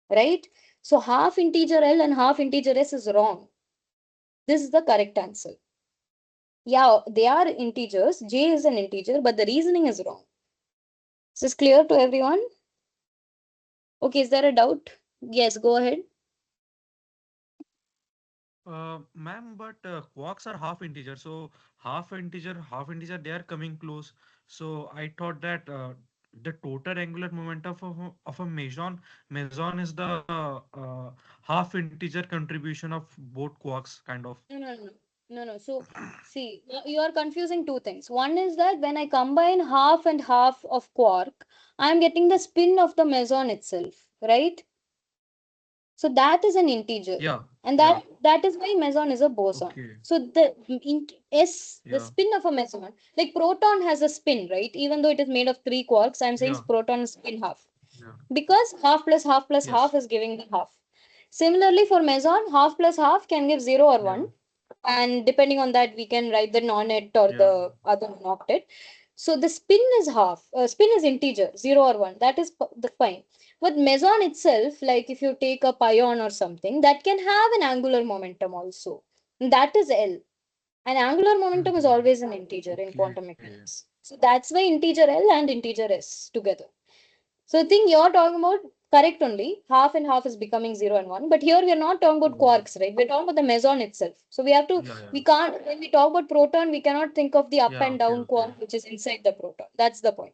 right? So half integer L and half integer S is wrong. This is the correct answer. Yeah, they are integers. J is an integer, but the reasoning is wrong. Is this clear to everyone? Okay, is there a doubt? Yes, go ahead. Ma'am, but quarks are half integer, so half integer, they are coming close. So I thought that the total angular momentum of a meson is the half integer contribution of both quarks, kind of. No, no, no, no, no. So, see, you are confusing two things. One is that when I combine half and half of quark, I am getting the spin of the meson itself, right? So that is an integer, Yeah, and yeah, that is why meson is a boson. okay, So the yeah, spin of a meson, like proton has a spin, right? Even though it is made of three quarks, I'm saying yeah, proton is spin half, yeah, because half plus yes, half is giving the half. Similarly, for meson, half plus half can give 0 or yeah, 1. And depending on that, we can write the non-net or yeah, the other non-octet. So the spin is spin is integer, 0 or 1. That is the fine. With meson itself, like if you take a pion or something, that can have an angular momentum also. That is L. And angular momentum is hmm, always an integer in okay, quantum mechanics. So that's why integer L and integer S together. So the thing you're talking about, correct only. Half and half is becoming 0 and 1. But here we are not talking about oh, quarks, right? We're talking about the meson itself. So we have to, yeah, yeah, we can't, when we talk about proton, we cannot think of the up yeah, and okay, down okay. quark which is inside the proton. That's the point.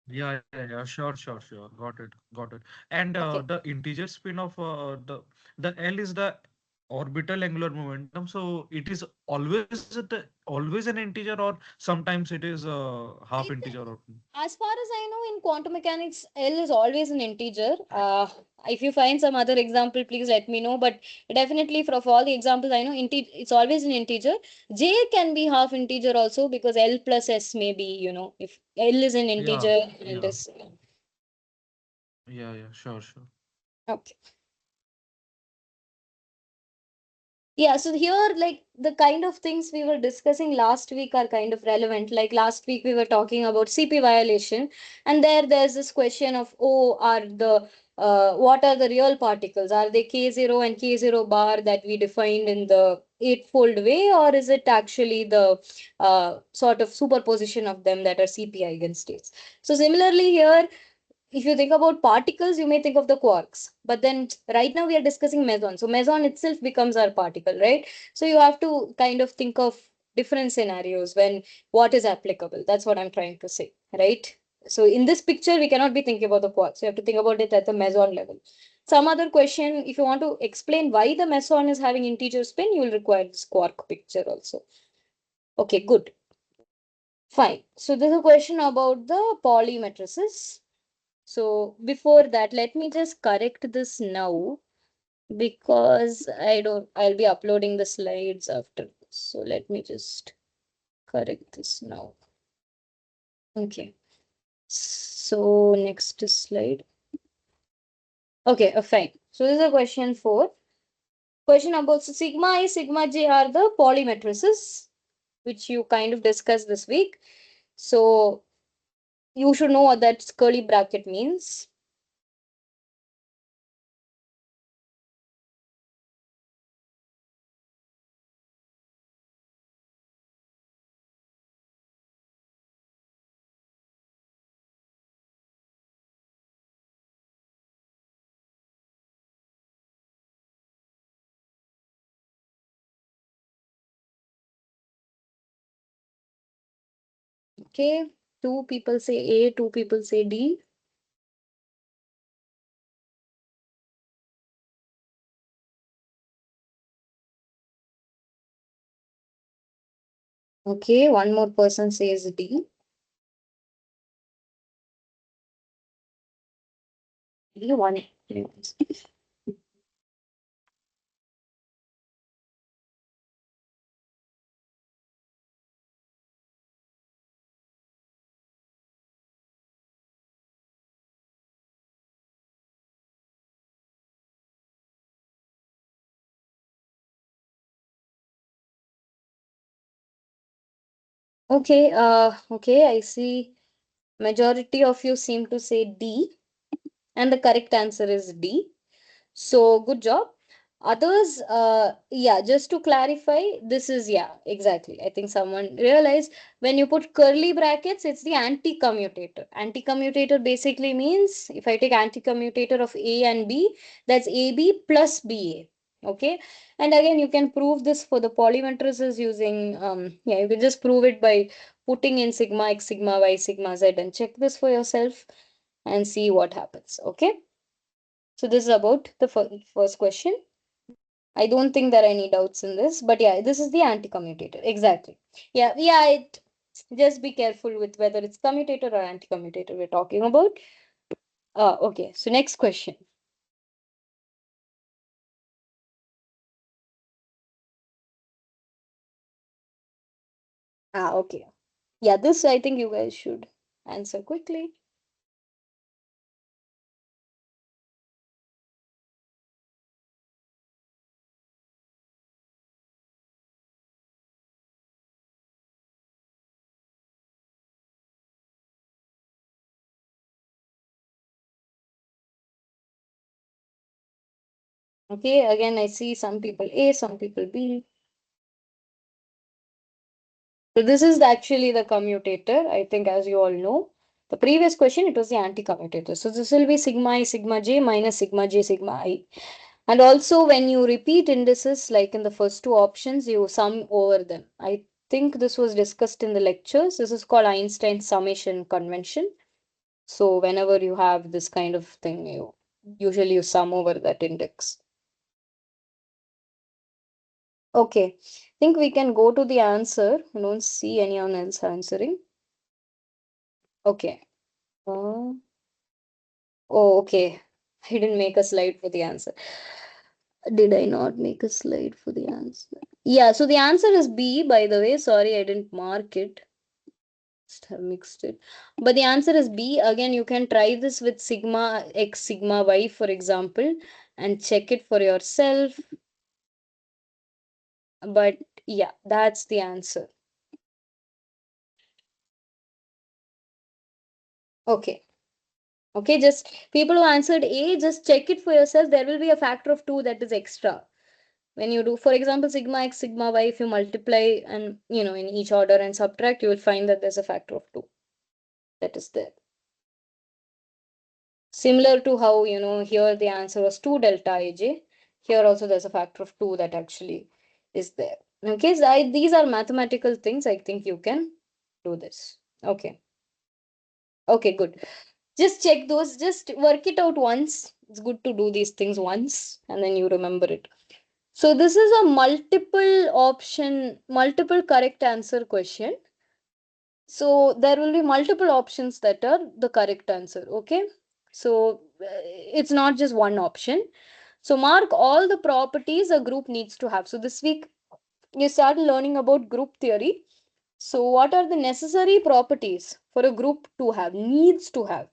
Yeah, yeah, yeah, sure, sure, sure. Got it, got it. And Okay. the integer spin of the L is the orbital angular momentum. So it is always an integer, or sometimes it is half integer, or As far as I know, in quantum mechanics, L is always an integer. If you find some other example, please let me know. But definitely, for of all the examples I know, it's always an integer. J can be half integer also because L plus S may be, if L is an yeah, integer and yeah, this. yeah, sure, sure. Okay. Yeah, so here, like the kind of things we were discussing last week are kind of relevant. Like last week, we were talking about CP violation, and there's this question of, oh, what are the real particles? Are they K0 and K0 bar that we defined in the eightfold way, or is it actually the sort of superposition of them that are CP eigenstates? So similarly here, if you think about particles, you may think of the quarks. But then right now we are discussing meson. So meson itself becomes our particle, right? So you have to kind of think of different scenarios when what is applicable. That's what I'm trying to say, right? So in this picture, we cannot be thinking about the quarks. You have to think about it at the meson level. Some other question, if you want to explain why the meson is having integer spin, you will require this quark picture also. Okay, good. Fine. So this is a question about the Pauli matrices. So before that, let me just correct this now because I'll be uploading the slides after this. So let me just correct this now. Okay. So next slide. Okay, fine. So this is a question 4. Question about so sigma I, sigma j are the Pauli matrices, which you kind of discussed this week. So you should know what that curly bracket means. Okay. Two people say A, two people say D. Okay, one more person says D. D one. Okay, okay, I see majority of you seem to say D, and the correct answer is D. So good job. Others, yeah, just to clarify, this is, yeah, exactly. I think someone realized when you put curly brackets, it's the anti-commutator. Anti-commutator basically means if I take anti-commutator of A and B, that's AB plus BA. Okay. And again, you can prove this for the Pauli matrices using, yeah, you can just prove it by putting in sigma X, sigma Y, sigma Z and check this for yourself and see what happens. Okay. So this is about the first question. I don't think there are any doubts in this, but yeah, this is the anti-commutator. Exactly. Yeah, just be careful with whether it's commutator or anti-commutator we're talking about. Okay, so next question. Okay. Yeah, this I think you guys should answer quickly. Okay, again, I see some people A, some people B. So this is actually the commutator, I think, as you all know. The previous question, it was the anti-commutator. So this will be sigma I, sigma j minus sigma j, sigma I. And also when you repeat indices, like in the first two options, you sum over them. I think this was discussed in the lectures. This is called Einstein's summation convention. So whenever you have this kind of thing, you usually you sum over that index. Okay. Think we can go to the answer. I don't see anyone else answering. Okay. Uh, oh, okay. I didn't make a slide for the answer. Did I not make a slide for the answer? Yeah, so the answer is B, by the way. Sorry, I didn't mark it. Just have mixed it. But the answer is B. Again, you can try this with sigma x, sigma y, for example, and check it for yourself. But yeah, that's the answer. Okay. Okay, just people who answered A, just check it for yourself. There will be a factor of 2 that is extra. When you do, for example, sigma x, sigma y, if you multiply and, in each order and subtract, you will find that there's a factor of 2 that is there. Similar to how, here the answer was 2 delta ij. Here also there's a factor of 2 that actually is there. Okay, so these are mathematical things. I think you can do this. Okay. Okay, good. Just check those, just work it out once. It's good to do these things once and then you remember it. So this is a multiple option, multiple correct answer question. So there will be multiple options that are the correct answer. Okay. So it's not just one option. So mark all the properties a group needs to have. So this week you start learning about group theory. So what are the necessary properties for a group to have, needs to have?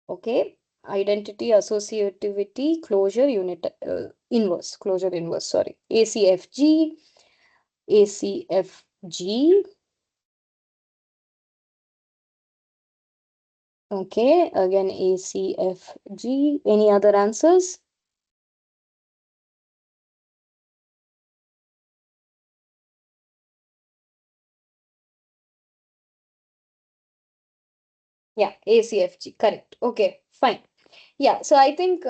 Okay. Identity, associativity, closure, unit, inverse, closure inverse, sorry. ACFG, ACFG. Okay, again ACFG. Any other answers? Yeah, ACFG, correct. Okay, fine. Yeah, so I think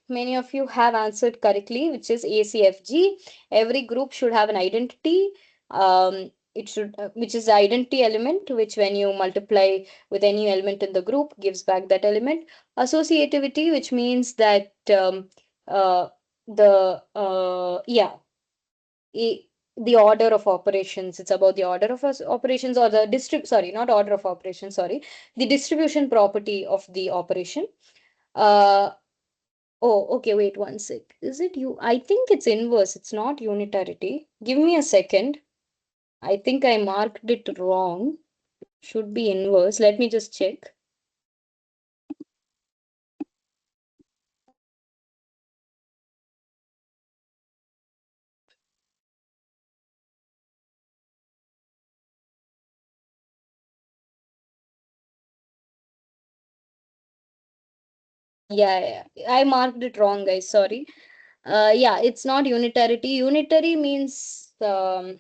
many of you have answered correctly, which is ACFG. Every group should have an identity. It should, which is the identity element, which when you multiply with any element in the group gives back that element. Associativity, which means that uh, the order of operations. It's about the order of operations or the sorry, not order of operations, sorry, the distribution property of the operation. Uh, oh, okay, wait one sec. Is it you? I think it's inverse. It's not unitarity. Give me a second. I think I marked it wrong. Should be inverse. Let me just check. Yeah, I marked it wrong, guys. Sorry. Yeah, it's not unitarity. Unitary means that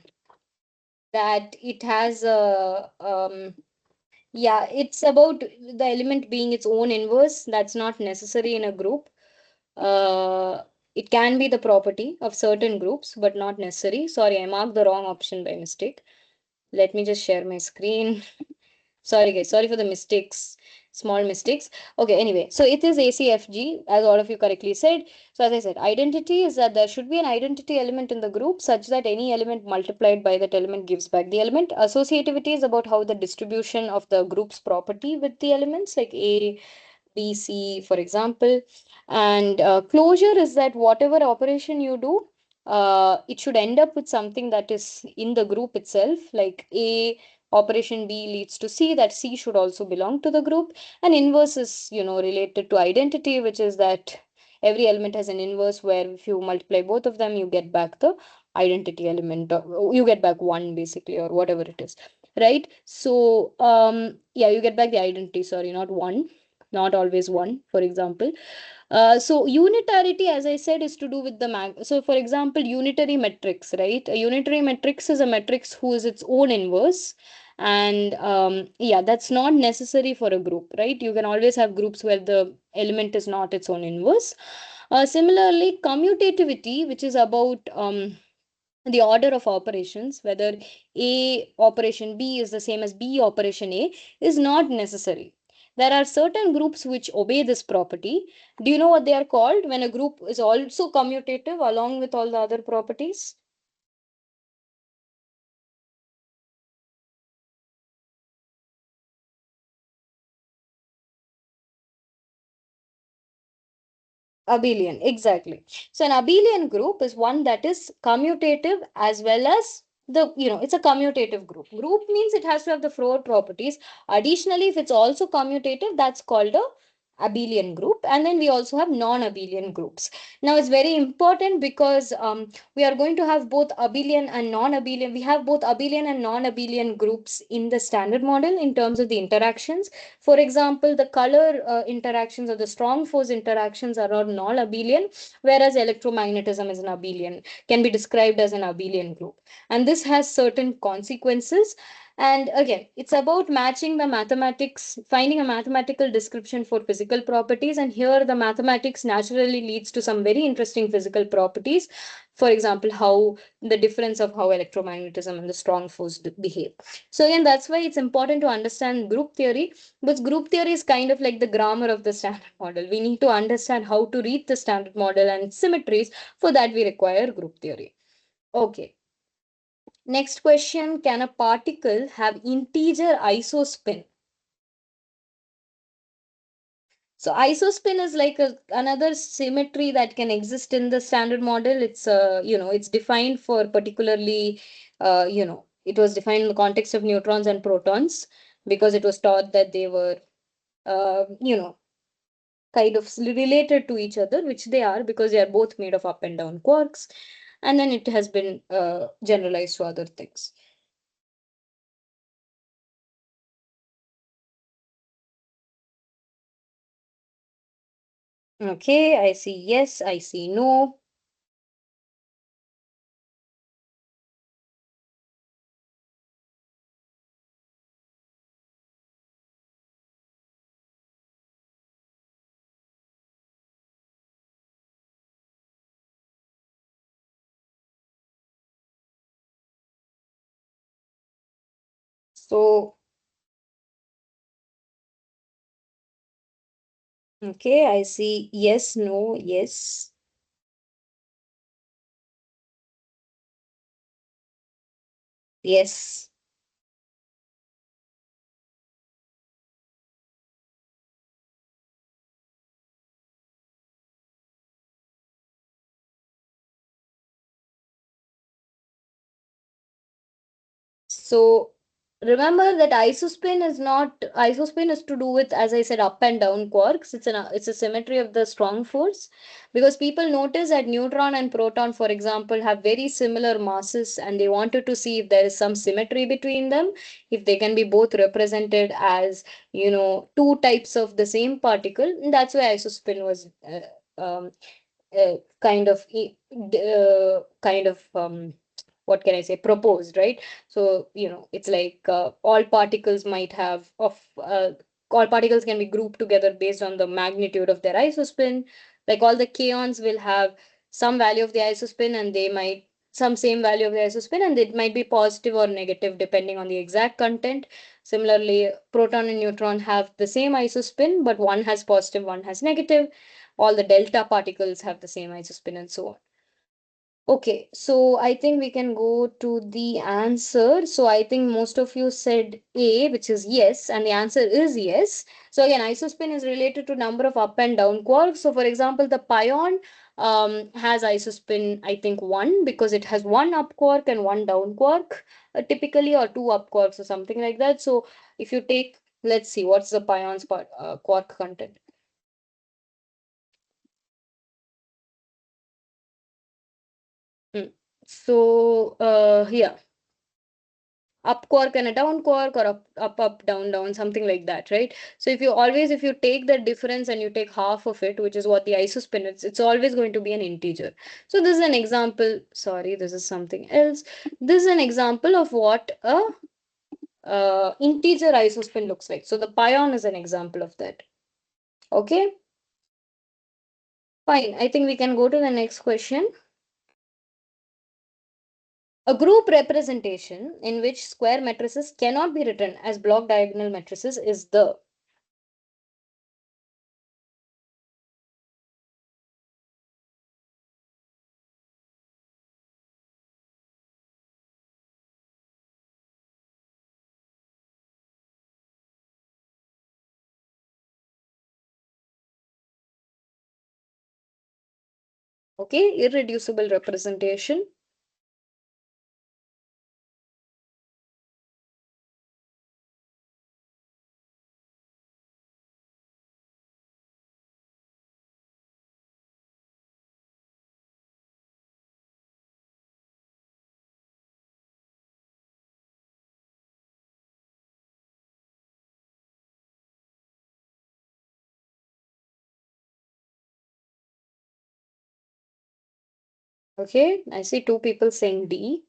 it has a yeah, it's about the element being its own inverse. That's not necessary in a group. It can be the property of certain groups, but not necessary. Sorry, I marked the wrong option by mistake. Let me just share my screen. Sorry, guys. Sorry for the mistakes, small mistakes. Okay, anyway, so it is ACFG, as all of you correctly said. So, as I said, identity is that there should be an identity element in the group such that any element multiplied by that element gives back the element. Associativity is about how the distribution of the group's property with the elements, like A, B, C, for example. And closure is that whatever operation you do, it should end up with something that is in the group itself, like A operation B leads to C, that C should also belong to the group. And inverse is, related to identity, which is that every element has an inverse where if you multiply both of them, you get back the identity element, you get back one basically, or whatever it is, right? So, yeah, you get back the identity, sorry, not one, not always one, for example. So unitarity, as I said, is to do with the so for example, unitary matrix, right? A unitary matrix is a matrix who is its own inverse. And yeah, that's not necessary for a group, right? You can always have groups where the element is not its own inverse. Similarly, commutativity, which is about the order of operations, whether A operation B is the same as B operation A, is not necessary. There are certain groups which obey this property. Do you know what they are called when a group is also commutative along with all the other properties? Abelian, exactly. So an abelian group is one that is commutative as well as it's a commutative group. Group means it has to have the four properties. Additionally, if it's also commutative, that's called a abelian group. And then we also have non-abelian groups. Now it's very important because we are going to have both abelian and non-abelian. We have both abelian and non-abelian groups in the standard model in terms of the interactions. For example, the color interactions or the strong force interactions are all non-abelian, whereas electromagnetism is an abelian, can be described as an abelian group. And this has certain consequences. And again, it's about matching the mathematics, finding a mathematical description for physical properties. And here the mathematics naturally leads to some very interesting physical properties. For example, how the difference of how electromagnetism and the strong force behave. So again, that's why it's important to understand group theory, but group theory is kind of like the grammar of the standard model. We need to understand how to read the standard model and its symmetries. For that, we require group theory. Okay. Next question. Can a particle have integer isospin? So isospin is like another symmetry that can exist in the standard model. It's defined for particularly, it was defined in the context of neutrons and protons because it was taught that they were, uh, you know, kind of related to each other, which they are because they are both made of up and down quarks. And then it has been generalized to other things. Okay, I see yes, I see no. So, okay, I see yes, no, yes, yes. So remember that isospin is to do with, as I said, up and down quarks. It's a symmetry of the strong force because people notice that neutron and proton, for example, have very similar masses, and they wanted to see if there is some symmetry between them, if they can be both represented as two types of the same particle. And that's why isospin was kind of what can I say, proposed, right? So, it's like all particles can be grouped together based on the magnitude of their isospin. Like all the kaons will have some value of the isospin, and they might some same value of the isospin, and it might be positive or negative depending on the exact content. Similarly, proton and neutron have the same isospin, but one has positive, one has negative. All the delta particles have the same isospin and so on. Okay, so I think we can go to the answer. So I think most of you said A, which is yes, and the answer is yes. So again, isospin is related to number of up and down quarks. So for example, the pion has isospin, I think 1 because it has one up quark and one down quark, typically, or two up quarks or something like that. So if you take, let's see, what's the pion's quark content? Hmm. So yeah, up quark and a down quark, or up down down, something like that, right? So if you take the difference and you take half of it, which is what the isospin is, it's always going to be an integer. So this is an example. Sorry, this is something else. This is an example of what a integer isospin looks like. So the pion is an example of that. Okay, fine. I think we can go to the next question. A group representation in which square matrices cannot be written as block diagonal matrices is the Okay, irreducible representation. Okay, I see two people saying D.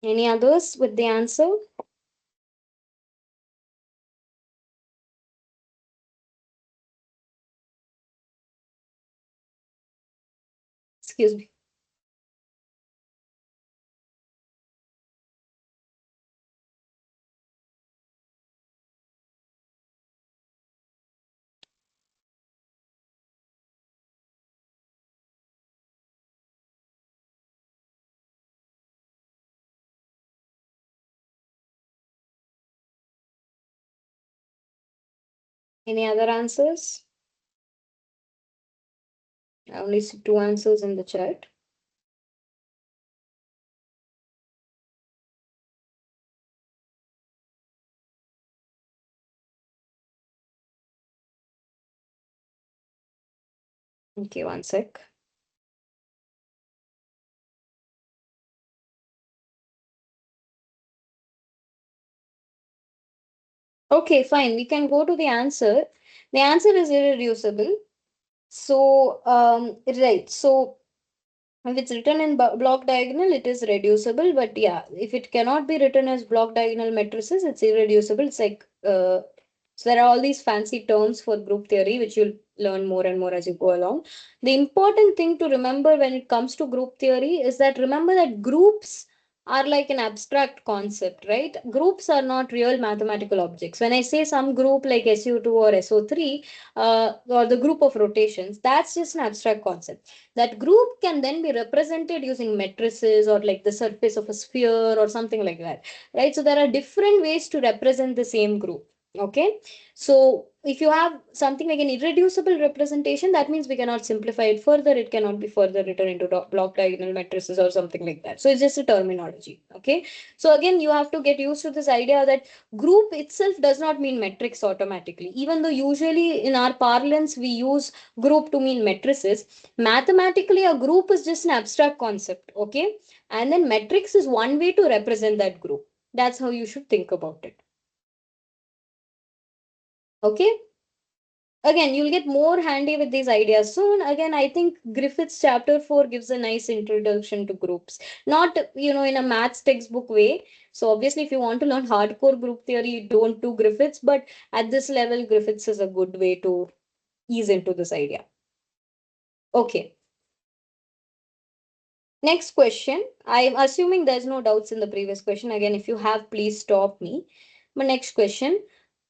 Any others with the answer? Excuse me. Any other answers? I only see two answers in the chat. Okay, one sec. Okay, fine. We can go to the answer. The answer is irreducible. So, right. So, if it's written in block diagonal, it is reducible. But yeah, if it cannot be written as block diagonal matrices, it's irreducible. It's like so there are all these fancy terms for group theory, which you'll learn more and more as you go along. The important thing to remember when it comes to group theory is that remember that groups are like an abstract concept, right? Groups are not real mathematical objects. When I say some group like SU2 or SO3, or the group of rotations, that's just an abstract concept. That group can then be represented using matrices or like the surface of a sphere or something like that, right? So there are different ways to represent the same group. Okay, so if you have something like an irreducible representation, that means we cannot simplify it further. It cannot be further written into block diagonal matrices or something like that. So it's just a terminology. Okay, so again, you have to get used to this idea that group itself does not mean matrix automatically, even though usually in our parlance we use group to mean matrices. Mathematically, a group is just an abstract concept. Okay, and then matrix is one way to represent that group. That's how you should think about it. Okay, again you'll get more handy with these ideas soon. Again, I think Griffith's chapter 4 gives a nice introduction to groups, not in a maths textbook way. So obviously if you want to learn hardcore group theory, don't do Griffiths, but at this level Griffiths is a good way to ease into this idea. Okay, next question. I'm assuming there's no doubts in the previous question. Again, if you have, please stop me. But next question.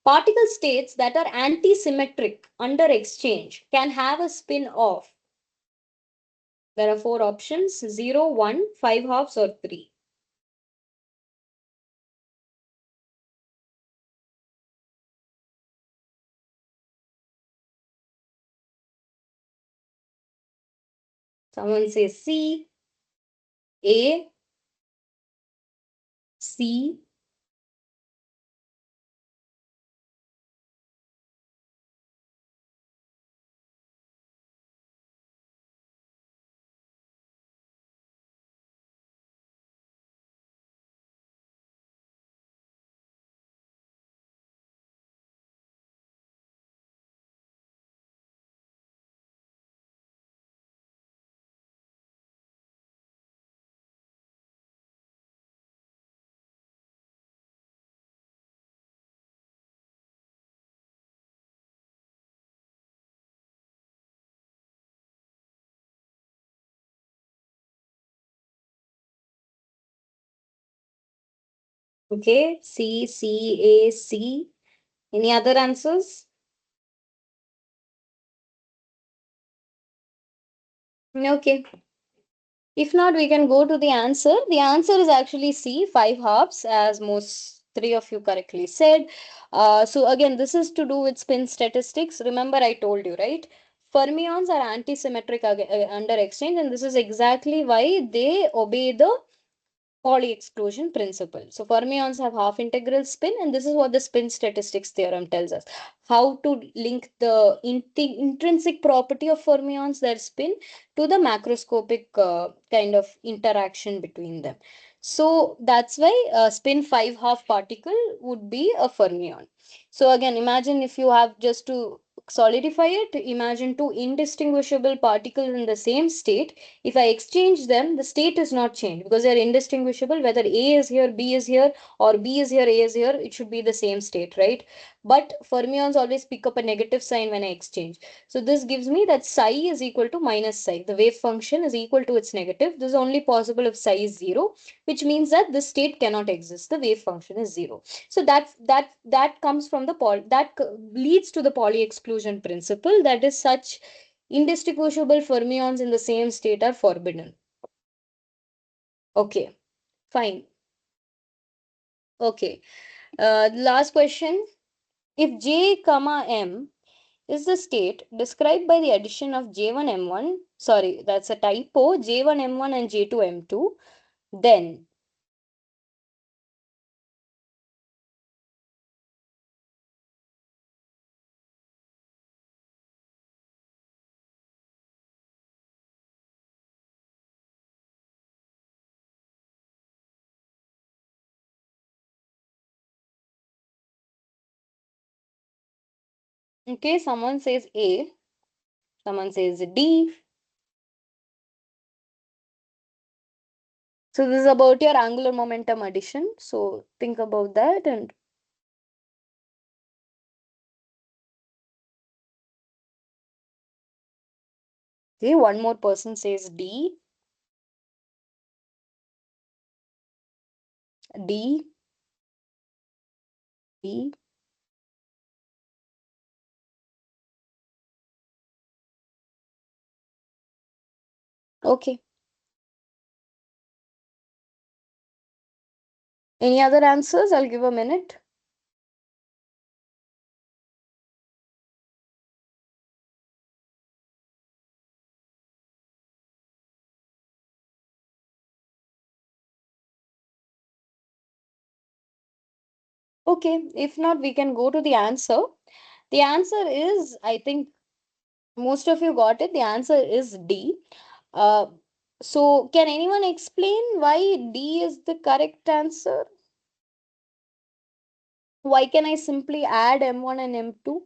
Particle states that are anti-symmetric under exchange can have a spin of. There are four options: 0, 1, 5 halves, or 3. Someone says C, A, C. Okay, C, C, A, C. Any other answers? Okay. If not, we can go to the answer. The answer is actually C, five halves, as most three of you correctly said. So again, this is to do with spin statistics. Remember, I told you, right? Fermions are anti-symmetric under exchange, and this is exactly why they obey the Pauli exclusion principle. So fermions have half integral spin, and this is what the spin statistics theorem tells us. How to link the intrinsic property of fermions, their spin, to the macroscopic kind of interaction between them. So that's why a spin 5 half particle would be a fermion. So again, imagine if you have, just to solidify it, imagine two indistinguishable particles in the same state. If I exchange them, the state is not changed because they are indistinguishable. Whether A is here, B is here, or B is here, A is here, it should be the same state, right? But fermions always pick up a negative sign when I exchange. So this gives me that psi is equal to minus psi. The wave function is equal to its negative. This is only possible if psi is zero, which means that this state cannot exist. The wave function is zero. So that comes from the leads to the Pauli exclusion principle. That is, such indistinguishable fermions in the same state are forbidden. Okay, fine. Okay. Last question. If J comma M is the state described by the addition of J1 M1, sorry, that's a typo, J1 M1 and J2 M2, then okay, someone says A, someone says D. So this is about your angular momentum addition. So think about that. And okay, one more person says D, D, D. Okay. Any other answers? I'll give a minute. Okay, if not, we can go to the answer. The answer is, I think most of you got it. The answer is D. Uh, so can anyone explain why D is the correct answer? Why can I simply add M1 and M2?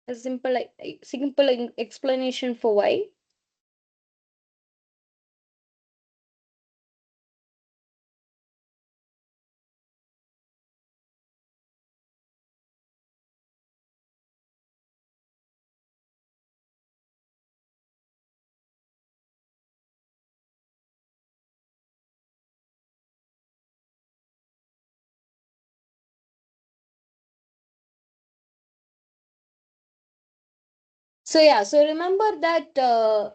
A simple explanation for why. So yeah, so remember that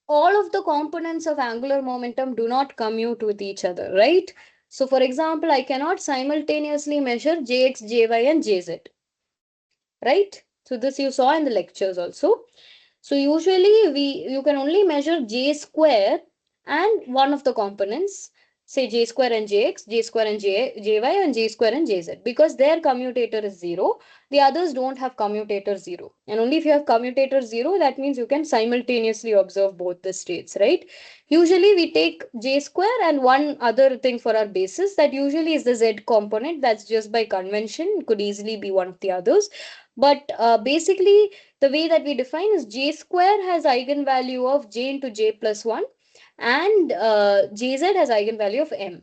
all of the components of angular momentum do not commute with each other, right? So for example, I cannot simultaneously measure Jx, Jy and Jz, right? So this you saw in the lectures also. So usually you can only measure J square and one of the components, say J square and Jx, J square and Jy, and J square and Jz, because their commutator is 0. The others don't have commutator 0. And only if you have commutator 0, that means you can simultaneously observe both the states, right? Usually we take J square and one other thing for our basis, that usually is the Z component. That's just by convention, could easily be one of the others. But basically, the way that we define is J square has eigenvalue of J into J plus 1, and Jz has eigenvalue of M.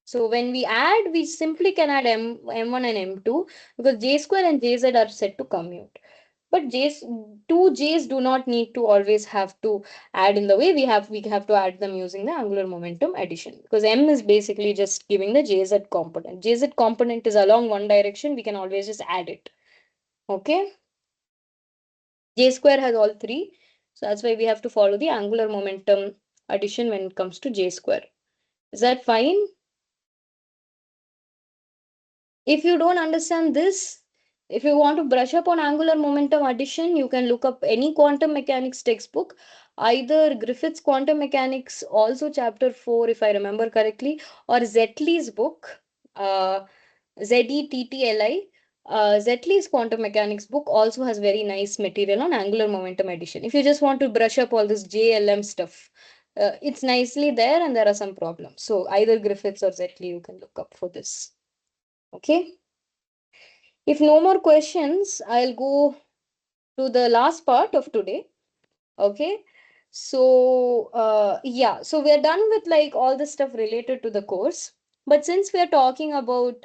So when we add, we simply can add M1 and M2 because J square and Jz are set to commute. But J's, two J's do not need to always have to add in the way we have to add them using the angular momentum addition, because M is basically just giving the JZ component. JZ component is along one direction, we can always just add it. Okay. J square has all three. So that's why we have to follow the angular momentum addition when it comes to J square. Is that fine? If you don't understand this, if you want to brush up on angular momentum addition, you can look up any quantum mechanics textbook, either Griffith's Quantum Mechanics, also chapter 4, if I remember correctly, or Zetley's book, uh, Zettli. Zetley's quantum mechanics book also has very nice material on angular momentum addition. If you just want to brush up all this JLM stuff, it's nicely there and there are some problems. So either Griffiths or Zetley you can look up for this. Okay. If no more questions, I'll go to the last part of today. Okay. So, yeah, so we're done with like all the stuff related to the course. But since we're talking about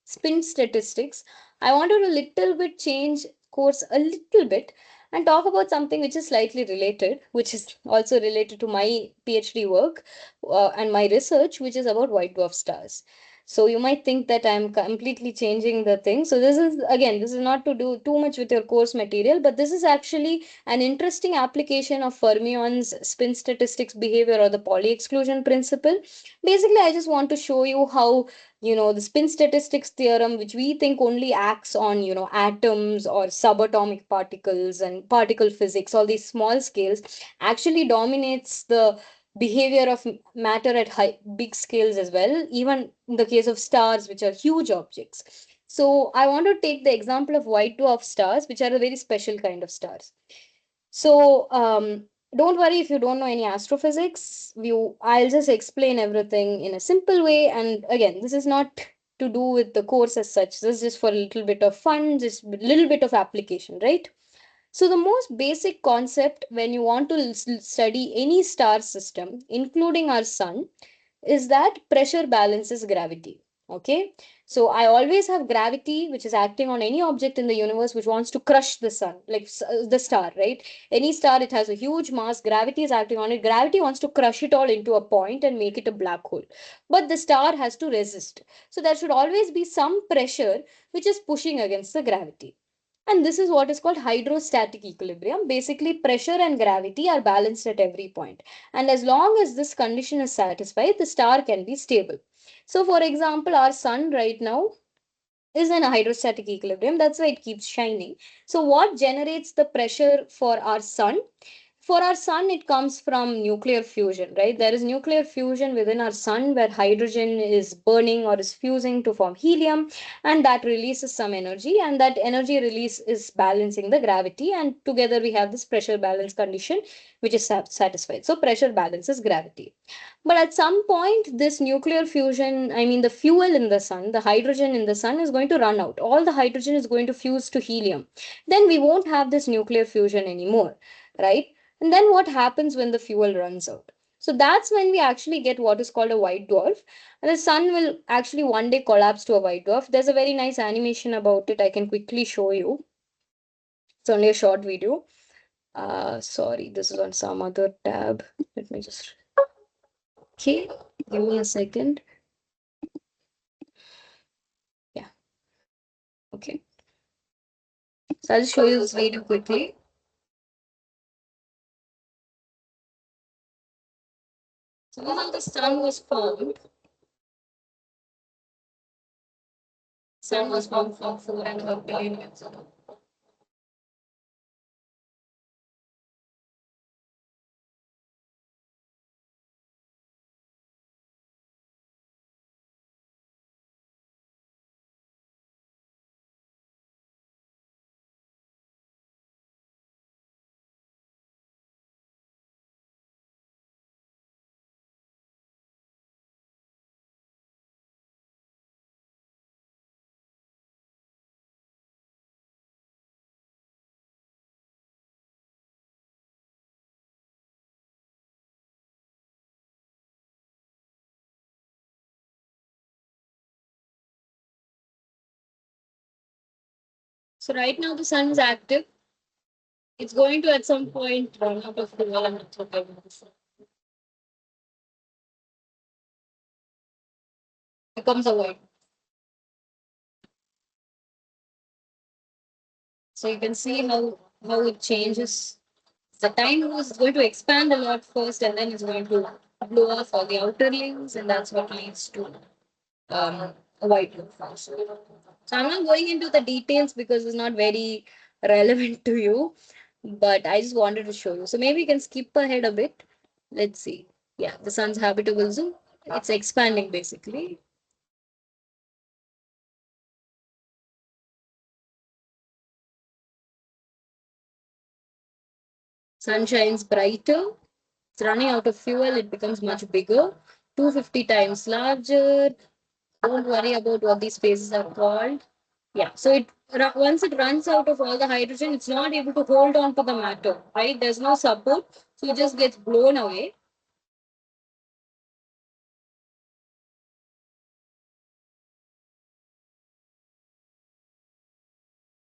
spin statistics, I wanted a little bit change course a little bit and talk about something which is slightly related, which is also related to my PhD work and my research, which is about white dwarf stars. So you might think that I'm completely changing the thing. So this is again, this is not to do too much with your course material, but this is actually an interesting application of Fermion's spin statistics behavior or the Pauli exclusion principle. Basically, I just want to show you how, the spin statistics theorem, which we think only acts on, atoms or subatomic particles and particle physics, all these small scales, actually dominates the behavior of matter at big scales as well, even in the case of stars, which are huge objects. So I want to take the example of white dwarf stars, which are a very special kind of stars. So don't worry if you don't know any astrophysics. I'll just explain everything in a simple way. And again, this is not to do with the course as such. This is just for a little bit of fun, just a little bit of application, right? So the most basic concept when you want to study any star system, including our sun, is that pressure balances gravity. Okay, so I always have gravity which is acting on any object in the universe which wants to crush the sun, like the star, right? Any star, it has a huge mass, gravity is acting on it, gravity wants to crush it all into a point and make it a black hole, but the star has to resist. So there should always be some pressure which is pushing against the gravity. And this is what is called hydrostatic equilibrium. Basically, pressure and gravity are balanced at every point. And as long as this condition is satisfied, the star can be stable. So, for example, our sun right now is in a hydrostatic equilibrium. That's why it keeps shining. So, what generates the pressure for our sun? For our sun, it comes from nuclear fusion, right? There is nuclear fusion within our sun where hydrogen is burning or is fusing to form helium, and that releases some energy, and that energy release is balancing the gravity, and together we have this pressure balance condition which is satisfied. So pressure balances gravity. But at some point, this nuclear fusion, I mean the fuel in the sun, the hydrogen in the sun is going to run out. All the hydrogen is going to fuse to helium. Then we won't have this nuclear fusion anymore, right? And then what happens when the fuel runs out? So that's when we actually get what is called a white dwarf. And the sun will actually one day collapse to a white dwarf. There's a very nice animation about it. I can quickly show you. It's only a short video. Sorry, this is on some other tab. Let me just. Okay, give me a second. Yeah, okay. So I'll just show you this video quickly. So this is how the sun was formed. Sun was formed from 4.5 billion years ago. So right now the sun is active. It's going to at some point run out of fuel and it becomes a void. So you can see how it changes. The time was going to expand a lot first, and then it's going to blow off all the outer rings, and that's what leads to a white loop function. So I'm not going into the details because it's not very relevant to you, but I just wanted to show you. So maybe you can skip ahead a bit. Let's see. Yeah, the sun's habitable zone. It's expanding basically. Sun shines brighter. It's running out of fuel. It becomes much bigger, 250 times larger. Don't worry about what these phases are called. Yeah, so once it runs out of all the hydrogen, it's not able to hold on to the matter, right? There's no support, so it just gets blown away.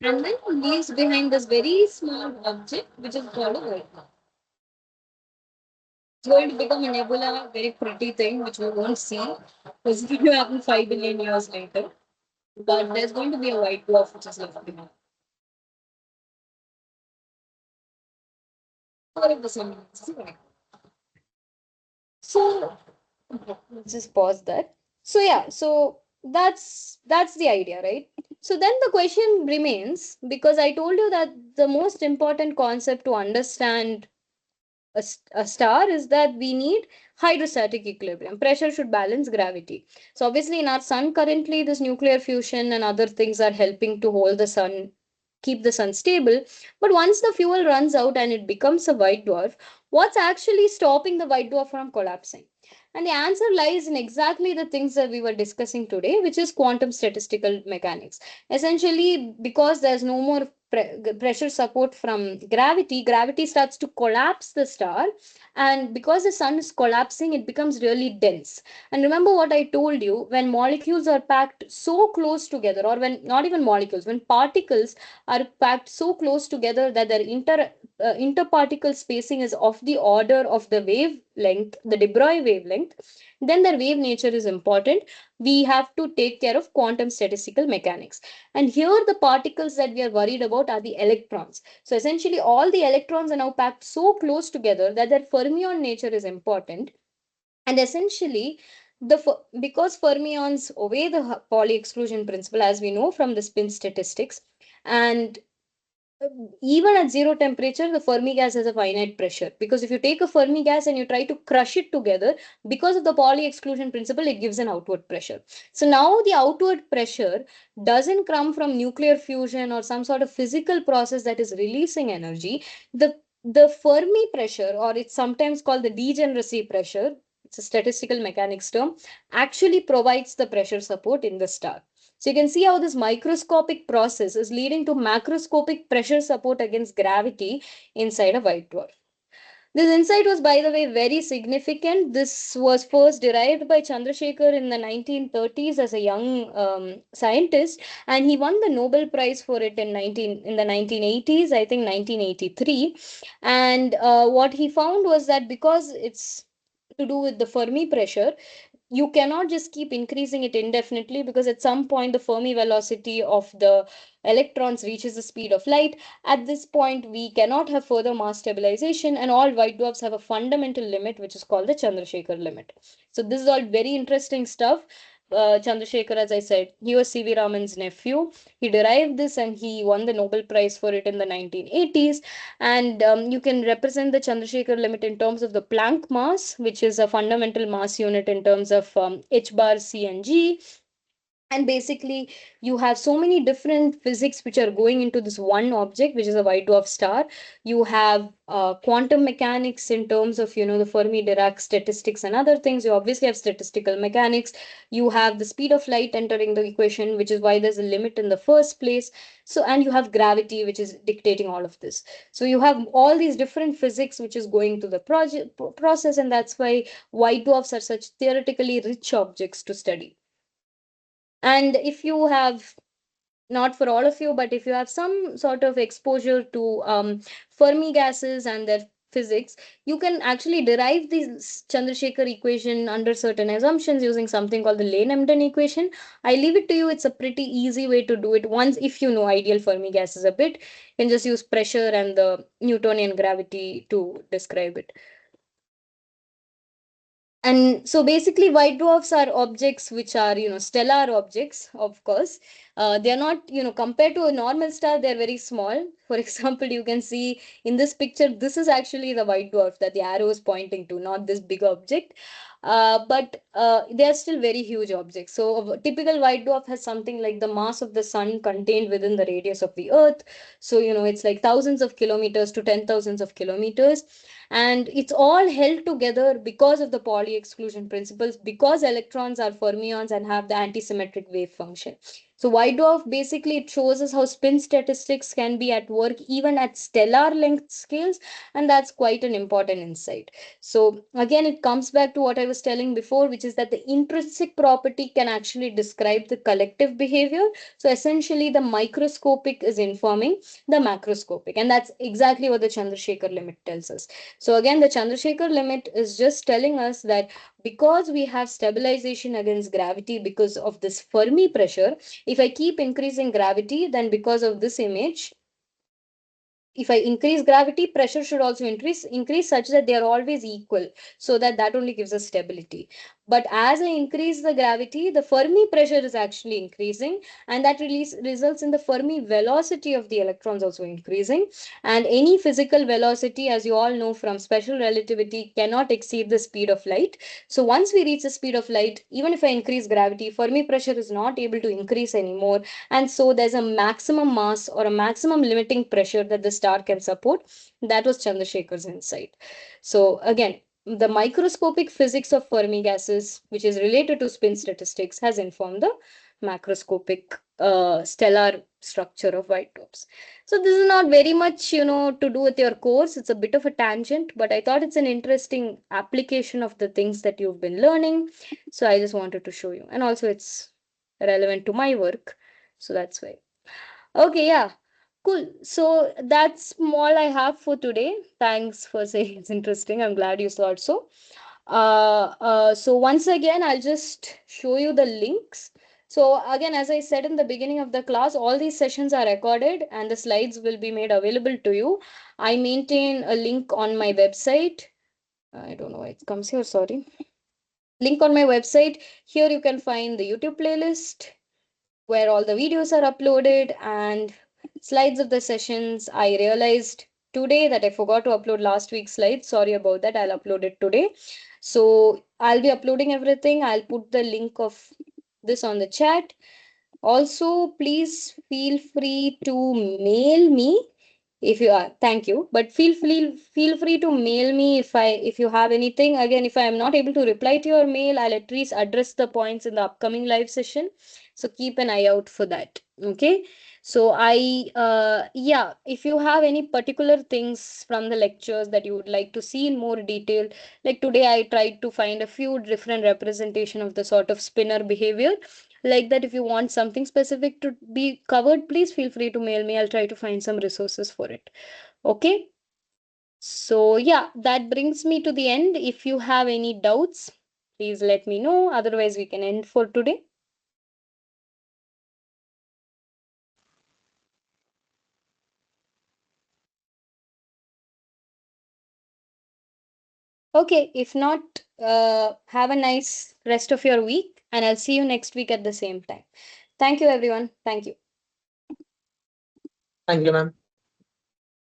And then leaves behind this very small object, which is called a white dwarf. It's going to become a nebula, very pretty thing, which we won't see because it will happen 5 billion years later. But there's going to be a white dwarf which is left behind. All of the semblance is white. So let's just pause that. So yeah, so that's the idea, right? So then the question remains, because I told you that the most important concept to understand a star is that we need hydrostatic equilibrium. Pressure should balance gravity. So obviously in our sun currently, this nuclear fusion and other things are helping to hold the sun, keep the sun stable. But once the fuel runs out and it becomes a white dwarf, what's actually stopping the white dwarf from collapsing? And the answer lies in exactly the things that we were discussing today, which is quantum statistical mechanics. Essentially, because there's no more pressure support from gravity, gravity starts to collapse the star. And because the sun is collapsing, it becomes really dense. And remember what I told you, when molecules are packed so close together, or when not even molecules, when particles are packed so close together that their interparticle spacing is of the order of the wavelength, the de Broglie wavelength, then their wave nature is important. We have to take care of quantum statistical mechanics. And here the particles that we are worried about are the electrons. So essentially all the electrons are now packed so close together that their fermion nature is important. And essentially, because fermions obey the Pauli exclusion principle, as we know from the spin statistics, and even at zero temperature, the Fermi gas has a finite pressure. Because if you take a Fermi gas and you try to crush it together, because of the Pauli exclusion principle, it gives an outward pressure. So now the outward pressure doesn't come from nuclear fusion or some sort of physical process that is releasing energy. The Fermi pressure, or it's sometimes called the degeneracy pressure, it's a statistical mechanics term, actually provides the pressure support in the star. So you can see how this microscopic process is leading to macroscopic pressure support against gravity inside a white dwarf. This insight was, by the way, very significant. This was first derived by Chandrasekhar in the 1930s as a young scientist, and he won the Nobel Prize for it in the 1980s, I think 1983. And what he found was that because it's to do with the Fermi pressure, you cannot just keep increasing it indefinitely, because at some point the Fermi velocity of the electrons reaches the speed of light. At this point, we cannot have further mass stabilization, and all white dwarfs have a fundamental limit, which is called the Chandrasekhar limit. So this is all very interesting stuff. Chandrasekhar, as I said, he was C.V. Raman's nephew. He derived this and he won the Nobel Prize for it in the 1980s. And you can represent the Chandrasekhar limit in terms of the Planck mass, which is a fundamental mass unit in terms of h bar c and g. And basically you have so many different physics which are going into this one object, which is a white dwarf star. You have quantum mechanics in terms of, the Fermi Dirac statistics and other things. You obviously have statistical mechanics. You have the speed of light entering the equation, which is why there's a limit in the first place. So, and you have gravity, which is dictating all of this. So you have all these different physics which is going to the process, and that's why white dwarfs are such theoretically rich objects to study. And if you have not for all of you, but if you have some sort of exposure to Fermi gases and their physics, you can actually derive this Chandrasekhar equation under certain assumptions using something called the Lane-Emden equation. I leave it to you. It's a pretty easy way to do it. Once, if you know ideal Fermi gases a bit, you can just use pressure and the Newtonian gravity to describe it. And so basically white dwarfs are objects which are, stellar objects, of course. They are not, compared to a normal star, they're very small. For example, you can see in this picture, this is actually the white dwarf that the arrow is pointing to, not this big object. But they are still very huge objects. So a typical white dwarf has something like the mass of the sun contained within the radius of the earth. So it's like thousands of kilometers to 10,000s of kilometers, and it's all held together because of the Pauli exclusion principles, because electrons are fermions and have the antisymmetric wave function. So white dwarf basically, it shows us how spin statistics can be at work even at stellar length scales, and that's quite an important insight. So again, it comes back to what I was telling before, which is that the intrinsic property can actually describe the collective behavior. So essentially the microscopic is informing the macroscopic, and that's exactly what the Chandrasekhar limit tells us. So again, the Chandrasekhar limit is just telling us that because we have stabilization against gravity because of this Fermi pressure, if I keep increasing gravity, then because of this image, if I increase gravity, pressure should also increase such that they are always equal, so that only gives us stability. But as I increase the gravity, the Fermi pressure is actually increasing, and that results in the Fermi velocity of the electrons also increasing. And any physical velocity, as you all know from special relativity, cannot exceed the speed of light. So once we reach the speed of light, even if I increase gravity, Fermi pressure is not able to increase anymore, and so there's a maximum mass or a maximum limiting pressure that the star can support. That was Chandrasekhar's insight. So again, the microscopic physics of Fermi gases, which is related to spin statistics, has informed the macroscopic stellar structure of white dwarfs. So this is not very much, to do with your course. It's a bit of a tangent, but I thought it's an interesting application of the things that you've been learning. So I just wanted to show you. And also it's relevant to my work. So that's why. Okay, yeah. Cool. So that's all I have for today. Thanks for saying it's interesting. I'm glad you thought so. So once again, I'll just show you the links. So again, as I said in the beginning of the class, all these sessions are recorded and the slides will be made available to you. I maintain a link on my website. I don't know why it comes here, sorry. Link on my website. Here you can find the YouTube playlist where all the videos are uploaded and slides of the sessions. I realized today that I forgot to upload last week's slides. Sorry about that. I'll upload it today. So I'll be uploading everything. I'll put the link of this on the chat. Also, please feel free to mail me if you are. Thank you. But feel free to mail me if you have anything. Again, if I am not able to reply to your mail, I'll at least address the points in the upcoming live session. So keep an eye out for that. Okay. So yeah, if you have any particular things from the lectures that you would like to see in more detail, like today I tried to find a few different representation of the sort of spinner behavior. Like that, if you want something specific to be covered, please feel free to mail me. I'll try to find some resources for it. Okay. So yeah, that brings me to the end. If you have any doubts, please let me know. Otherwise, we can end for today. Okay, if not, have a nice rest of your week, and I'll see you next week at the same time. Thank you, everyone. Thank you. Thank you, ma'am.